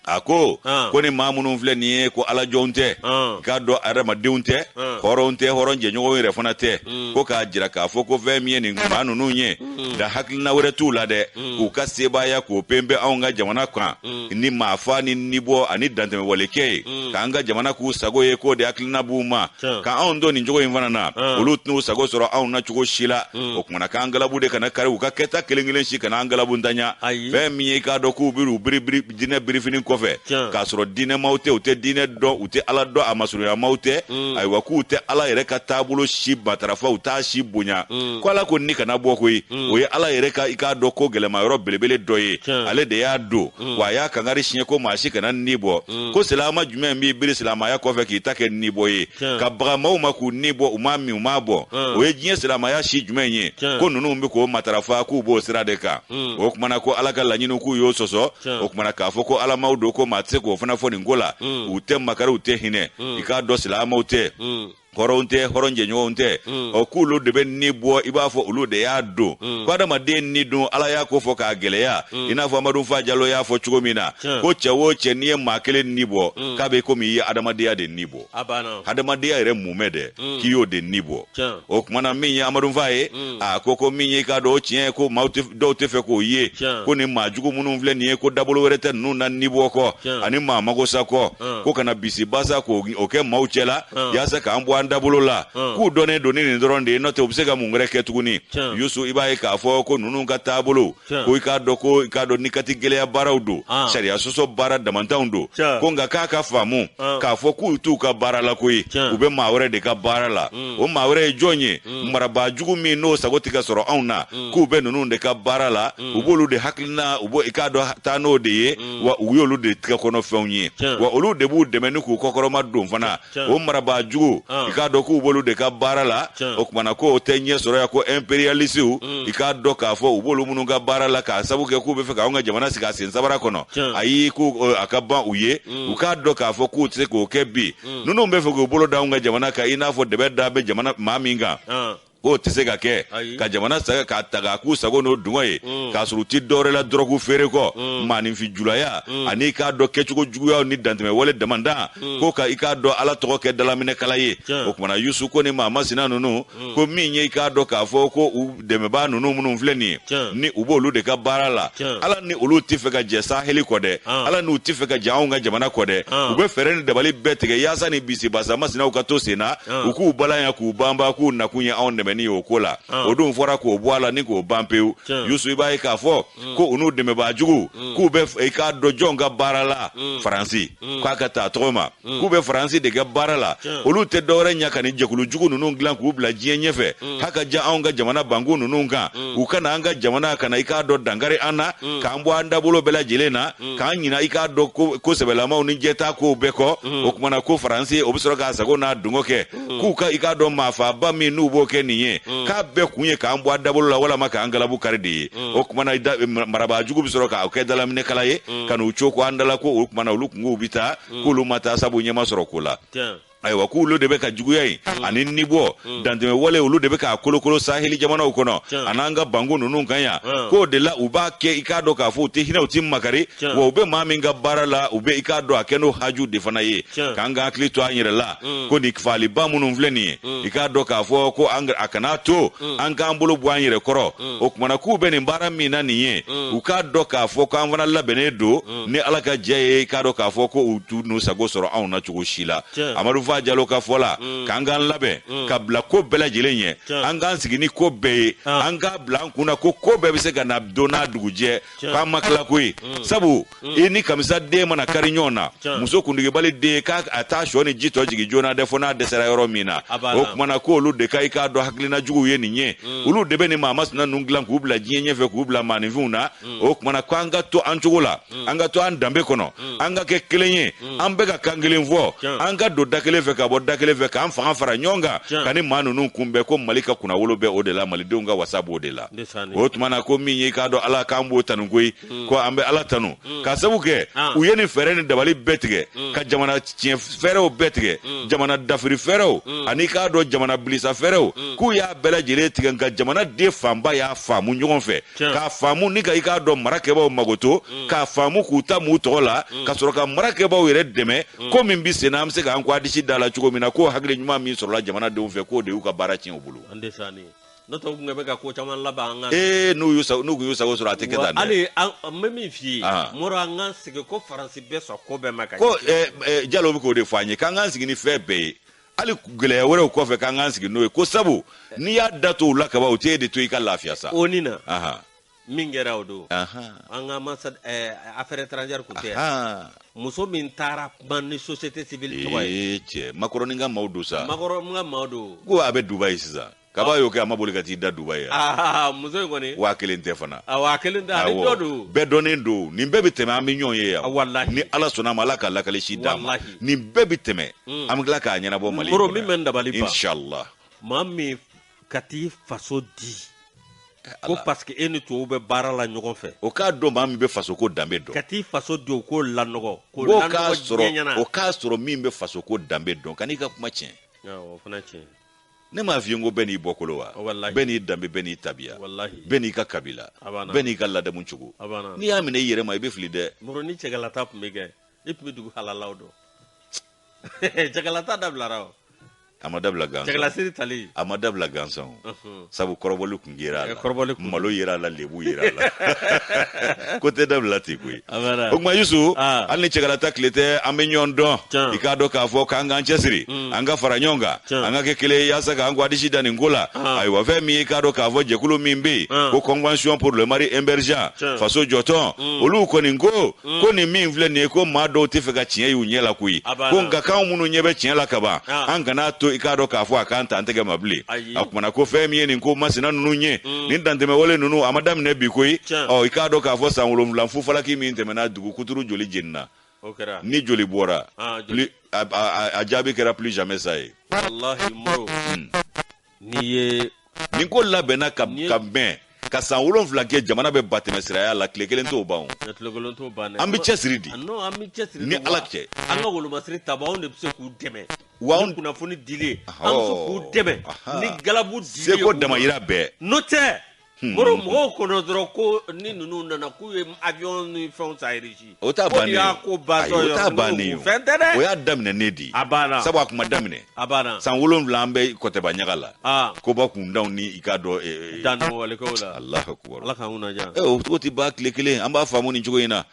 a ko ni maa minnu filɛ nin ye ko Ala jɔnw tɛ k'a dɔn adamadenw tɛ hɔrɔnw tɛ hɔrɔn jɛɲɔgɔnw yɛrɛ fana tɛ ko k'a jira k'a fɔ ko fɛn min ye nin maa ninnu ye da hakilina wɛrɛ t'u la dɛ k'u ka sebaaya k'o pɛnpɛn anw ka jamana kan ni maafa ni nibɔ ani dantɛmɛwalikɛ ye k'an ka jamana k'u sago ye k'o de hakilina b'u ma k'anw to nin cogo in fana na olu t'u sago sɔrɔ anw na cogo si la o kumana k'an galabu de kana kari u ka kɛta kelen kelen si kana an galabu ntanya fɛn min ye k'a dɔn k'u biri dinɛ birifini kɔfɛ k'a sɔrɔ dinɛmaw tɛ u tɛ dinɛ dɔn u tɛ Ala dɔn a masurunyamaw tɛ ayiwa k'u tɛ Ala yɛrɛ ka taabolo si matarafa u t'a si bonya ko Ala ko ni kana bɔ koyi o ye Ala yɛrɛ ka i k'a dɔn ko gɛlɛma yɔrɔ belebele dɔ ye ale de y'a don wa a y'a kangari siɲɛ ko maa si kana ni bɔ ko silamɛ jumɛn b'i biri silamɛya kɔfɛ k'i ta kɛ ni bɔ ye ka baga maaw ma k'u ni bɔ u m'a min u m'a bɔ o ye diɲɛ silamɛya si jumɛn ye ko ninnu bɛ k'o matarafa k'u b'o sira de kan o kumana ko Ala ka laɲiniw k'u y'o sɔsɔ o kumana k'a fɔ ko Ala m'aw don ko maa tɛ se k'o fana fɔ nin ko la u tɛ makari u tɛ hinɛ i k'a dɔn silamɛw tɛ hɔrɔn tɛ hɔrɔn jɛɲɔgɔnw tɛ k'olu de bɛ ni bɔ i b'a fɔ olu de y'a don ko adamaden ni dun Ala y'a ko fɔ k'a gɛlɛya i n'a fɔ Amadu Fa Jallo y'a fɔ cogo min na ko cɛ o cɛ n'i ye maa kelen ni bɔ k'a bɛ komi i ye adamadenya de ni bɔ adamadenya yɛrɛ mumɛ dɛ k'i y'o de ni bɔ o kumana min ye Amadu Fa ye a ko min ye k'a dɔn o tiɲɛ ko dɔw tɛ fɛ k'o ye ko nin maa jugu minnu filɛ nin ye ko dabolo wɛrɛ tɛ ninnu na ni bɔ kɔ ani maa mago sa kɔ ko kana bisi basa k'o kɛ maaw cɛ la yaasa k'an bɔ an dabolo la k'u dɔnnen don ni nin dɔrɔn de ye n'o tɛ u bɛ se ka mun wɛrɛ kɛ tuguni Yusu i b'a ye k'a fɔ ko ninnu ka taabolo ko i k'a dɔn ni kati gɛlɛya baaraw don sariya sɔsɔ baara damantanw don ko nka k'a ka faamu k'a fɔ k'u t'u ka baara la koyi u bɛ maa wɛrɛ de ka baara la o maa wɛrɛ ye jɔn ye marabaa jugu min n'o sago tɛ ka sɔrɔ anw na k'u bɛ ninnu de ka baara la u b'olu de hakilina i k'a dɔn taa n'o de ye wa u y'olu de tigɛ kɔnɔ fɛnw ye wa olu de b'u dɛmɛ ni k'u kɔkɔrɔma don fana o marabaa jugu i k'a dɔn k'u b'olu de ka baara la o kumana ko o tɛ ɲɛ sɔrɔ ya ko impérialistes i k'a dɔn k'a fɔ u b'olu minnu ka baara la k'a sabu kɛ k'u bɛ fɛ k'anw ka jamana sigi a sen sabara kɔnɔ ayi k'u a ka ban u ye u k'a dɔn k'a fɔ k'u tɛ se k'o kɛ bi ninnu bɛ fɛ k'u bolo da anw ka jamana kan i n'a fɔ dɛbɛ da bɛ jamana maa min kan k'o tɛ se ka kɛ ka jamana saga k'a ta k'a k'u sago n'o dungɔ ye k'a sɔrɔ u ti dɔwɛrɛ la dɔrɔgu feere kɔ maaninfin julaya ani k'a dɔn kɛcogo juguyaw ni dantɛmɛ wale damandan ko ka i k'a dɔn ala tɔgɔ kɛ dalaminɛkala ye o kumana Yusu ko ni maa masina ninnu ko min ye i k'a dɔn k'a fɔ ko u dɛmɛbaa ninnu minnu filɛ nin ye ni u b'olu de ka baara la ala ni olu tɛ fɛ ka jɛ saheli kɔ dɛ ala n'u tɛ fɛ ka jɛ anw ka jamana kɔ dɛ u bɛ fɛɛrɛ ni dabali bɛɛ tigɛ yaasa ni bisibasa masinaw ka to sen na u k'u balanya k'u banba k'u nakun ye anw dɛmɛ ni o ko la o dun fɔra k'o bɔ a la ni k'o ban pewu Yusu i b'a ye k'a fɔ ko unu dɛmɛbaa jugu k'u bɛ i k'a dɔn jɔn ka baara la Faransi k'a ka taa tɔgɔ ma k'u bɛ Faransi de kɛ baara la olu tɛ dɔwɛrɛ ɲɛ ka ni jɛkulu jugu ninnu dilan k'u bila diɲɛ ɲɛfɛ ha ka diya anw ka jamana banku ninnu kan u kana an ka jamana kana i k'a dɔn dankari an na k'an bɔ an dabolo bɛɛ lajɛlen na k'an ɲina i k'a dɔn ko sɛbɛlamaw ni jɛta kow bɛɛ kɔ o kumana ko Faransi o bɛ sɔrɔ k'a sago n'a dungɔ kɛ k'u ka i k'a dɔn maafaaba min n'u b'o kɛ nin ye k'a bɛɛ kun ye k'an bɔ a dabolo la walama k'an galabu kari de ye o kumana marabaa jugu bɛ sɔrɔ k'o kɛ dalaminɛkala ye ka n'u co ko an dala ko o kumana olu kungow bi taa k'olu ma taa sabu ɲɛma sɔrɔ ko la ayiwa k'olu de bɛ ka juguya in ani nibɔ dantɛmɛ wale olu de bɛ k'a kolokolo saheli jamanaw kɔnɔ a n'an ka banku ninnu kan yan k'o de la u b'a kɛ i k'a dɔn k'a fɔ u tɛ hinɛ u tɛ makari wa u bɛ maa min ka baara la u bɛ i k'a dɔn a kɛ n'o haju de fana ye k'an ka hakili to an yɛrɛ la ko nin faliba minnu filɛ nin ye i k'a dɔn k'a fɔ ko a kana to an k'an bolo bɔ an yɛrɛ kɔrɔ o kumana k'u bɛ nin baara min na nin ye u k'a dɔn k'a fɔ k'an fana labɛnnen don ni ala ka jɛ ye i k'a dɔn k'a fɔ ko u t'u n'u sago sɔrɔ anw na cogo si la Amadu Fa Jalo ka fɔ la k'an k'an labɛn ka bila ko bɛɛ lajɛlen ɲɛ an k'an sigi ni ko bɛɛ ye an k'a bila an kunna ko bɛɛ bɛ se ka na don n'a dugujɛ k'an ma tila koyi sabu i ni kamisa den mana kari ɲɔgɔn na muso kundigibali den k'a t'a sɔ ni ji tɔ jigin joona dɛ fo n'a dɛsɛra yɔrɔ min na o kumana ko olu de ka i k'a dɔn hakilina juguw ye nin ye olu de bɛ nin maa masina ninnu dilan k'u bila diɲɛ ɲɛfɛ k'u bila maaninfinw na o kumana ko an ka to an cogo la an ka to an danbe kɔnɔ an ka kɛ kelen ye an bɛ ka kan kelen fɔ an ka don da kelen fɛ ka bɔ da kelen fɛ k'an fanga fara ɲɔgɔn kan ka ni maa ninnu kunbɛn ko Mali ka kunnawolo bɛ o de la malidenw ka wasa b'o de la o tuma na ko min ye k'a dɔn ala k'an b'o tanu koyi ko an bɛ ala tanu ka sabu kɛ u ye nin fɛɛrɛ ni dabali bɛɛ tigɛ ka jamana tiɲɛ fɛɛrɛw bɛɛ tigɛ jamana dafiri fɛɛrɛw ani k'a dɔn jamana bilisa fɛɛrɛw k'u y'a bɛɛ lajɛlen tigɛ nka jamana den fanba y'a faamu ɲɔgɔn fɛ k'a faamu ni ka i k'a dɔn marakɛbaaw mago to k'a faamu k'u ta m'u tɔgɔ la ka sɔrɔ ka marakɛbaaw yɛrɛ dɛmɛ ko min bi sen na an bɛ se k'an kɔ a disi da la cogo min na ko hakili ɲuman min sɔrɔla jamanadenw fɛ k'o de y'u ka baara tiɲɛ u bolo n'o tɛ u tun bɛ ka ko caman laban an ka n'u kun y'u sago sɔrɔ a tɛ kɛ tan dɛ hali n bɛ min f'i ye Moro an k'an sigi ko Faransi bɛ sɔn ko bɛɛ ma ka ko Jalo bɛ k'o de fɔ an ye k'an k'an sigi ni fɛn bɛɛ ye hali gɛlɛya wɛrɛw kɔfɛ k'an k'an sigi n'o ye ko sabu n'i y'a da to u la kaban u t'e de to i ka lafiya sa o ni na min kɛra o don an ka affaires étrangères kun tɛ muso min taara kuma ni société civile tɔgɔ ye cɛ Macron ka maaw don sa Macron ka maaw don ko a bɛ Dubaï sisan kaba y'o kɛ a ma boli ka t'i da Dubaï yan muso in kɔni 1000 tɛ fana 1000 tɛ ale dɔ don bɛɛ dɔnnen don nin bɛɛ bɛ tɛmɛ an bɛ ɲɔgɔn ye yan wallahi ni ala sɔnna ma ala ka lakale si d'a ma nin bɛɛ bɛ tɛmɛ an bɛ tila k'a ɲɛnabɔ Mali Moro min bɛ n dabali ban inshallah maa min ka t'i faso di ko parce que e ni tubabu bɛ baara la ɲɔgɔn fɛ o k'a dɔn maa min bɛ faso ko danbe dɔn ka t'i faso di o k'o lanɔgɔ o k'a sɔrɔ min bɛ faso ko danbe dɔn ka n'i ka kuma tiɲɛ o fana tiɲɛ ne m'a f'i ye ko bɛɛ n'i bɔkolo wa bɛɛ n'i danbe bɛɛ n'i tabiya bɛɛ n'i ka kabila bɛɛ n'i ka ladamu cogo n'i y'a minɛ i yɛrɛ ma i bɛ fili dɛ Moro ni cɛgalata tun bɛ kɛ i tun bɛ dugu halalaw dɔn cɛgalata dabilara o a ma dabila gansan cɛgalasiri tali a ma dabila gansan sabu kɔrɔbɔli kun yera a la malo yera a la lebu yera a la ko tɛ dabila ten koyi o tuma Yusu hali ni cɛgalata tile tɛ an bɛ ɲɔgɔn dɔn i k'a dɔn k'a fɔ k'an k'an cɛsiri an ka fara ɲɔgɔn kan an ka kɛ kelen ye yaasa k'an kɔ a disi da nin ko la ayiwa fɛn min ye k'a dɔn k'a fɔ jɛkulu min bɛ yen ko convention pour le mari émergent faso jɔtɔn olu kɔni ko nin min filɛ nin ye ko maa dɔw tɛ fɛ ka tiɲɛ y'u ɲɛ la koyi ko nka k'anw minnu ɲɛ bɛ tiɲɛ la kaban an kana to i k'a dɔn k'a fɔ a k'an ta an tɛgɛ ma bilen a kumana ko fɛn min ye nin ko masina ninnu ye nin dantɛmɛ wale ninnu a ma daminɛ bi koyi i k'a dɔn k'a fɔ san 7 fufalaki min tɛmɛna dugu kuturu joli jenina ni joli bɔra a jaabi kɛra plus jamais ça ye. Wallahi Moro. Ni ye nin ko labɛnna ka bɛn ka san 7 kɛ jamana bɛ batɛmɛsiraya la tile kelen t'o ban. An bɛ cɛsiri di. Ni Ala cɛ. An ka wolomasiri taba anw de bɛ se k'u dɛmɛ. Ni kunnafoni dili an bɛ se k'u dɛmɛ. Ni galabu dili ye. Seko damayira bɛɛ. N'o tɛ. Moro mɔgɔw kɔnɔ dɔrɔn ko ni ninnu nana k'u ye avion ni fɛnw san Russie. O t'a bannen ye. O t'a bannen ye. Fɛn tɛ dɛ. O y'a daminɛ ne di. A banna. Sabu a kuma daminɛ. A banna. San 7 an bɛ kɔtɛba ɲaga la. Koba kundanw ni i ka dɔn. Danni walekaw la. Alahu akibaru. Ala k'an kunna diya. O cogo tɛ ban tile kelen an b'a faamu nin cogo in na.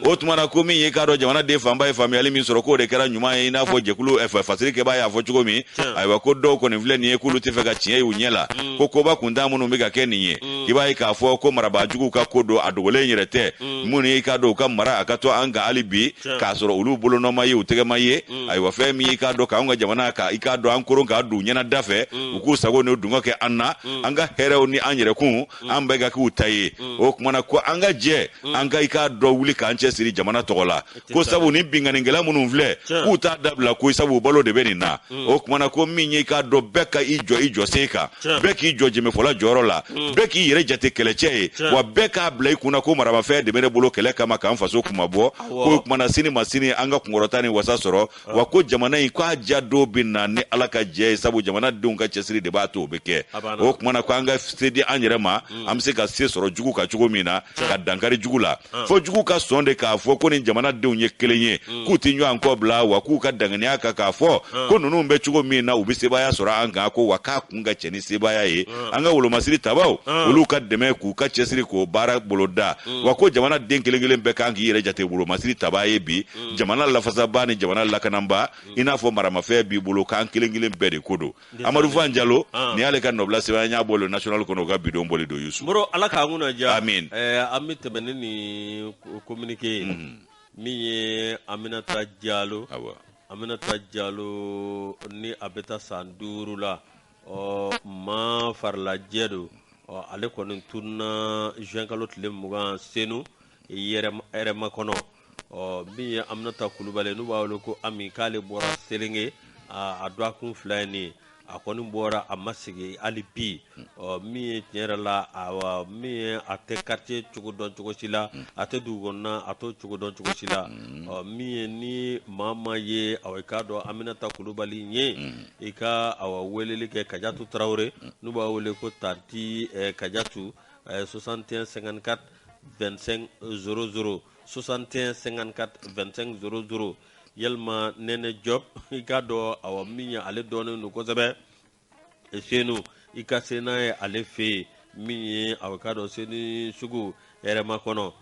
O tuma na ko min ye k'a dɔn jamanaden fanba ye faamuyali min sɔrɔ k'o de kɛra ɲuman ye i n'a fɔ jɛkulu fasirikɛbaa y'a fɔ cogo min. Ayiwa ko dɔw kɔni filɛ nin ye k'olu tɛ fɛ ka tiɲɛ ye u ɲɛ la. Ko koba kuntan minnu bɛ ka kɛ nin ye. I b'a ye k'a fɔ ko marabaajuguw ka ko don a dogolen yɛrɛ tɛ mun i k'a dɔn u ka mara a ka to an ka hali bi k'a sɔrɔ olu bolonɔma ye u tɛgɛma ye ayiwa fɛn min i k'a dɔn k'an ka jamana ka i k'a dɔn an koron k'a don ɲɛna da fɛ u k'u sago n'u dungɔ kɛ an na an ka hɛrɛw ni an yɛrɛkun an bɛɛ ka k'u ta ye o kumana ko an ka jɛ an ka i k'a dɔn wuli k'an cɛ siri jamana tɔgɔ la ko sabu ni binganikɛla minnu filɛ k'u t'a dabila ko sabu balo de bɛ nin na o kumana ko min ye i k'a dɔn bɛɛ ka i jɔ sen kan bɛɛ k'i jɔ jɛmɛfɔla jɔyɔrɔ la bɛɛ k'i yɛrɛ jate kɛlɛcɛ ye wa bɛɛ k'a bila i kunna ko maramafɛn de bɛ ne bolo kɛlɛ kama k'an faso kuma bɔ ko kumana sini ma sini an ka kunkɔrɔta ni wasa sɔrɔ wa ko jamana in k'a ja dɔw bɛ na ni Ala ka jɛ ye sabu jamanadenw ka cɛsiri de b'a to o bɛ kɛ o kumana ko an ka se di an yɛrɛ ma an bɛ se ka se sɔrɔ jugu ka cogo min na ka dankari jugu la fo jugu ka sɔn de k'a fɔ ko ni jamanadenw ye kelen ye k'u tɛ ɲɔgɔn kɔ bila wa k'u ka danganiya kan k'a fɔ ko ninnu bɛ cogo min na u bɛ sebaaya sɔrɔ an kan ko wa k'a kun ka cɛ ni sebaaya ye an ka wolomasiri tabaw olu ka dɛmɛ k'u ka cɛsiri k'o baara boloda wa ko jamana den kelen-kelen bɛɛ kan k'i yɛrɛ jate wolomasiri taba ye bi jamana lafasaba ni jamana lakanaba i n'a fɔ maramafɛn b'i bolo k'an kelen-kelen bɛɛ de ko don Amadu Fan Jalo ni y'ale ka nɔbila sɛbɛn an y'a bɔ le national kɔnɔ o ka bidon bɔli don Yusu Moro Ala k'an kunna diya amin an bɛ tɛmɛ ni communiqué ye min ye Aminata Jalo ni a bɛ taa san 5 la ma faralajɛ don ale kɔni tunna juin kalo tile 20 senu yɛrɛma kɔnɔ min ye Aminata Kulubali n'u b'a wele ko Ami k'ale bɔra Selenge a don a kun 2 ye nin a kɔni bɔra a ma segin hali bi min ye tiɲɛ yɛrɛ la min ye a tɛ quartier cogo dɔn cogo si la a tɛ dugu kɔnɔna a t'o cogo dɔn cogo si la min ye ni maa ye i k'a dɔn Aminata Kulubali ye i ka weleli kɛ Kajatu Tarawele n'u b'a wele ko Tanti Kajatu 61 54 25 00 61 54 25 00 yalima Nene Job i k'a dɔn min ye ale dɔɔnin don kosɛbɛ senu i ka se n'a ye ale fɛ yen min ye k'a dɔn seni sugu yɛrɛma kɔnɔ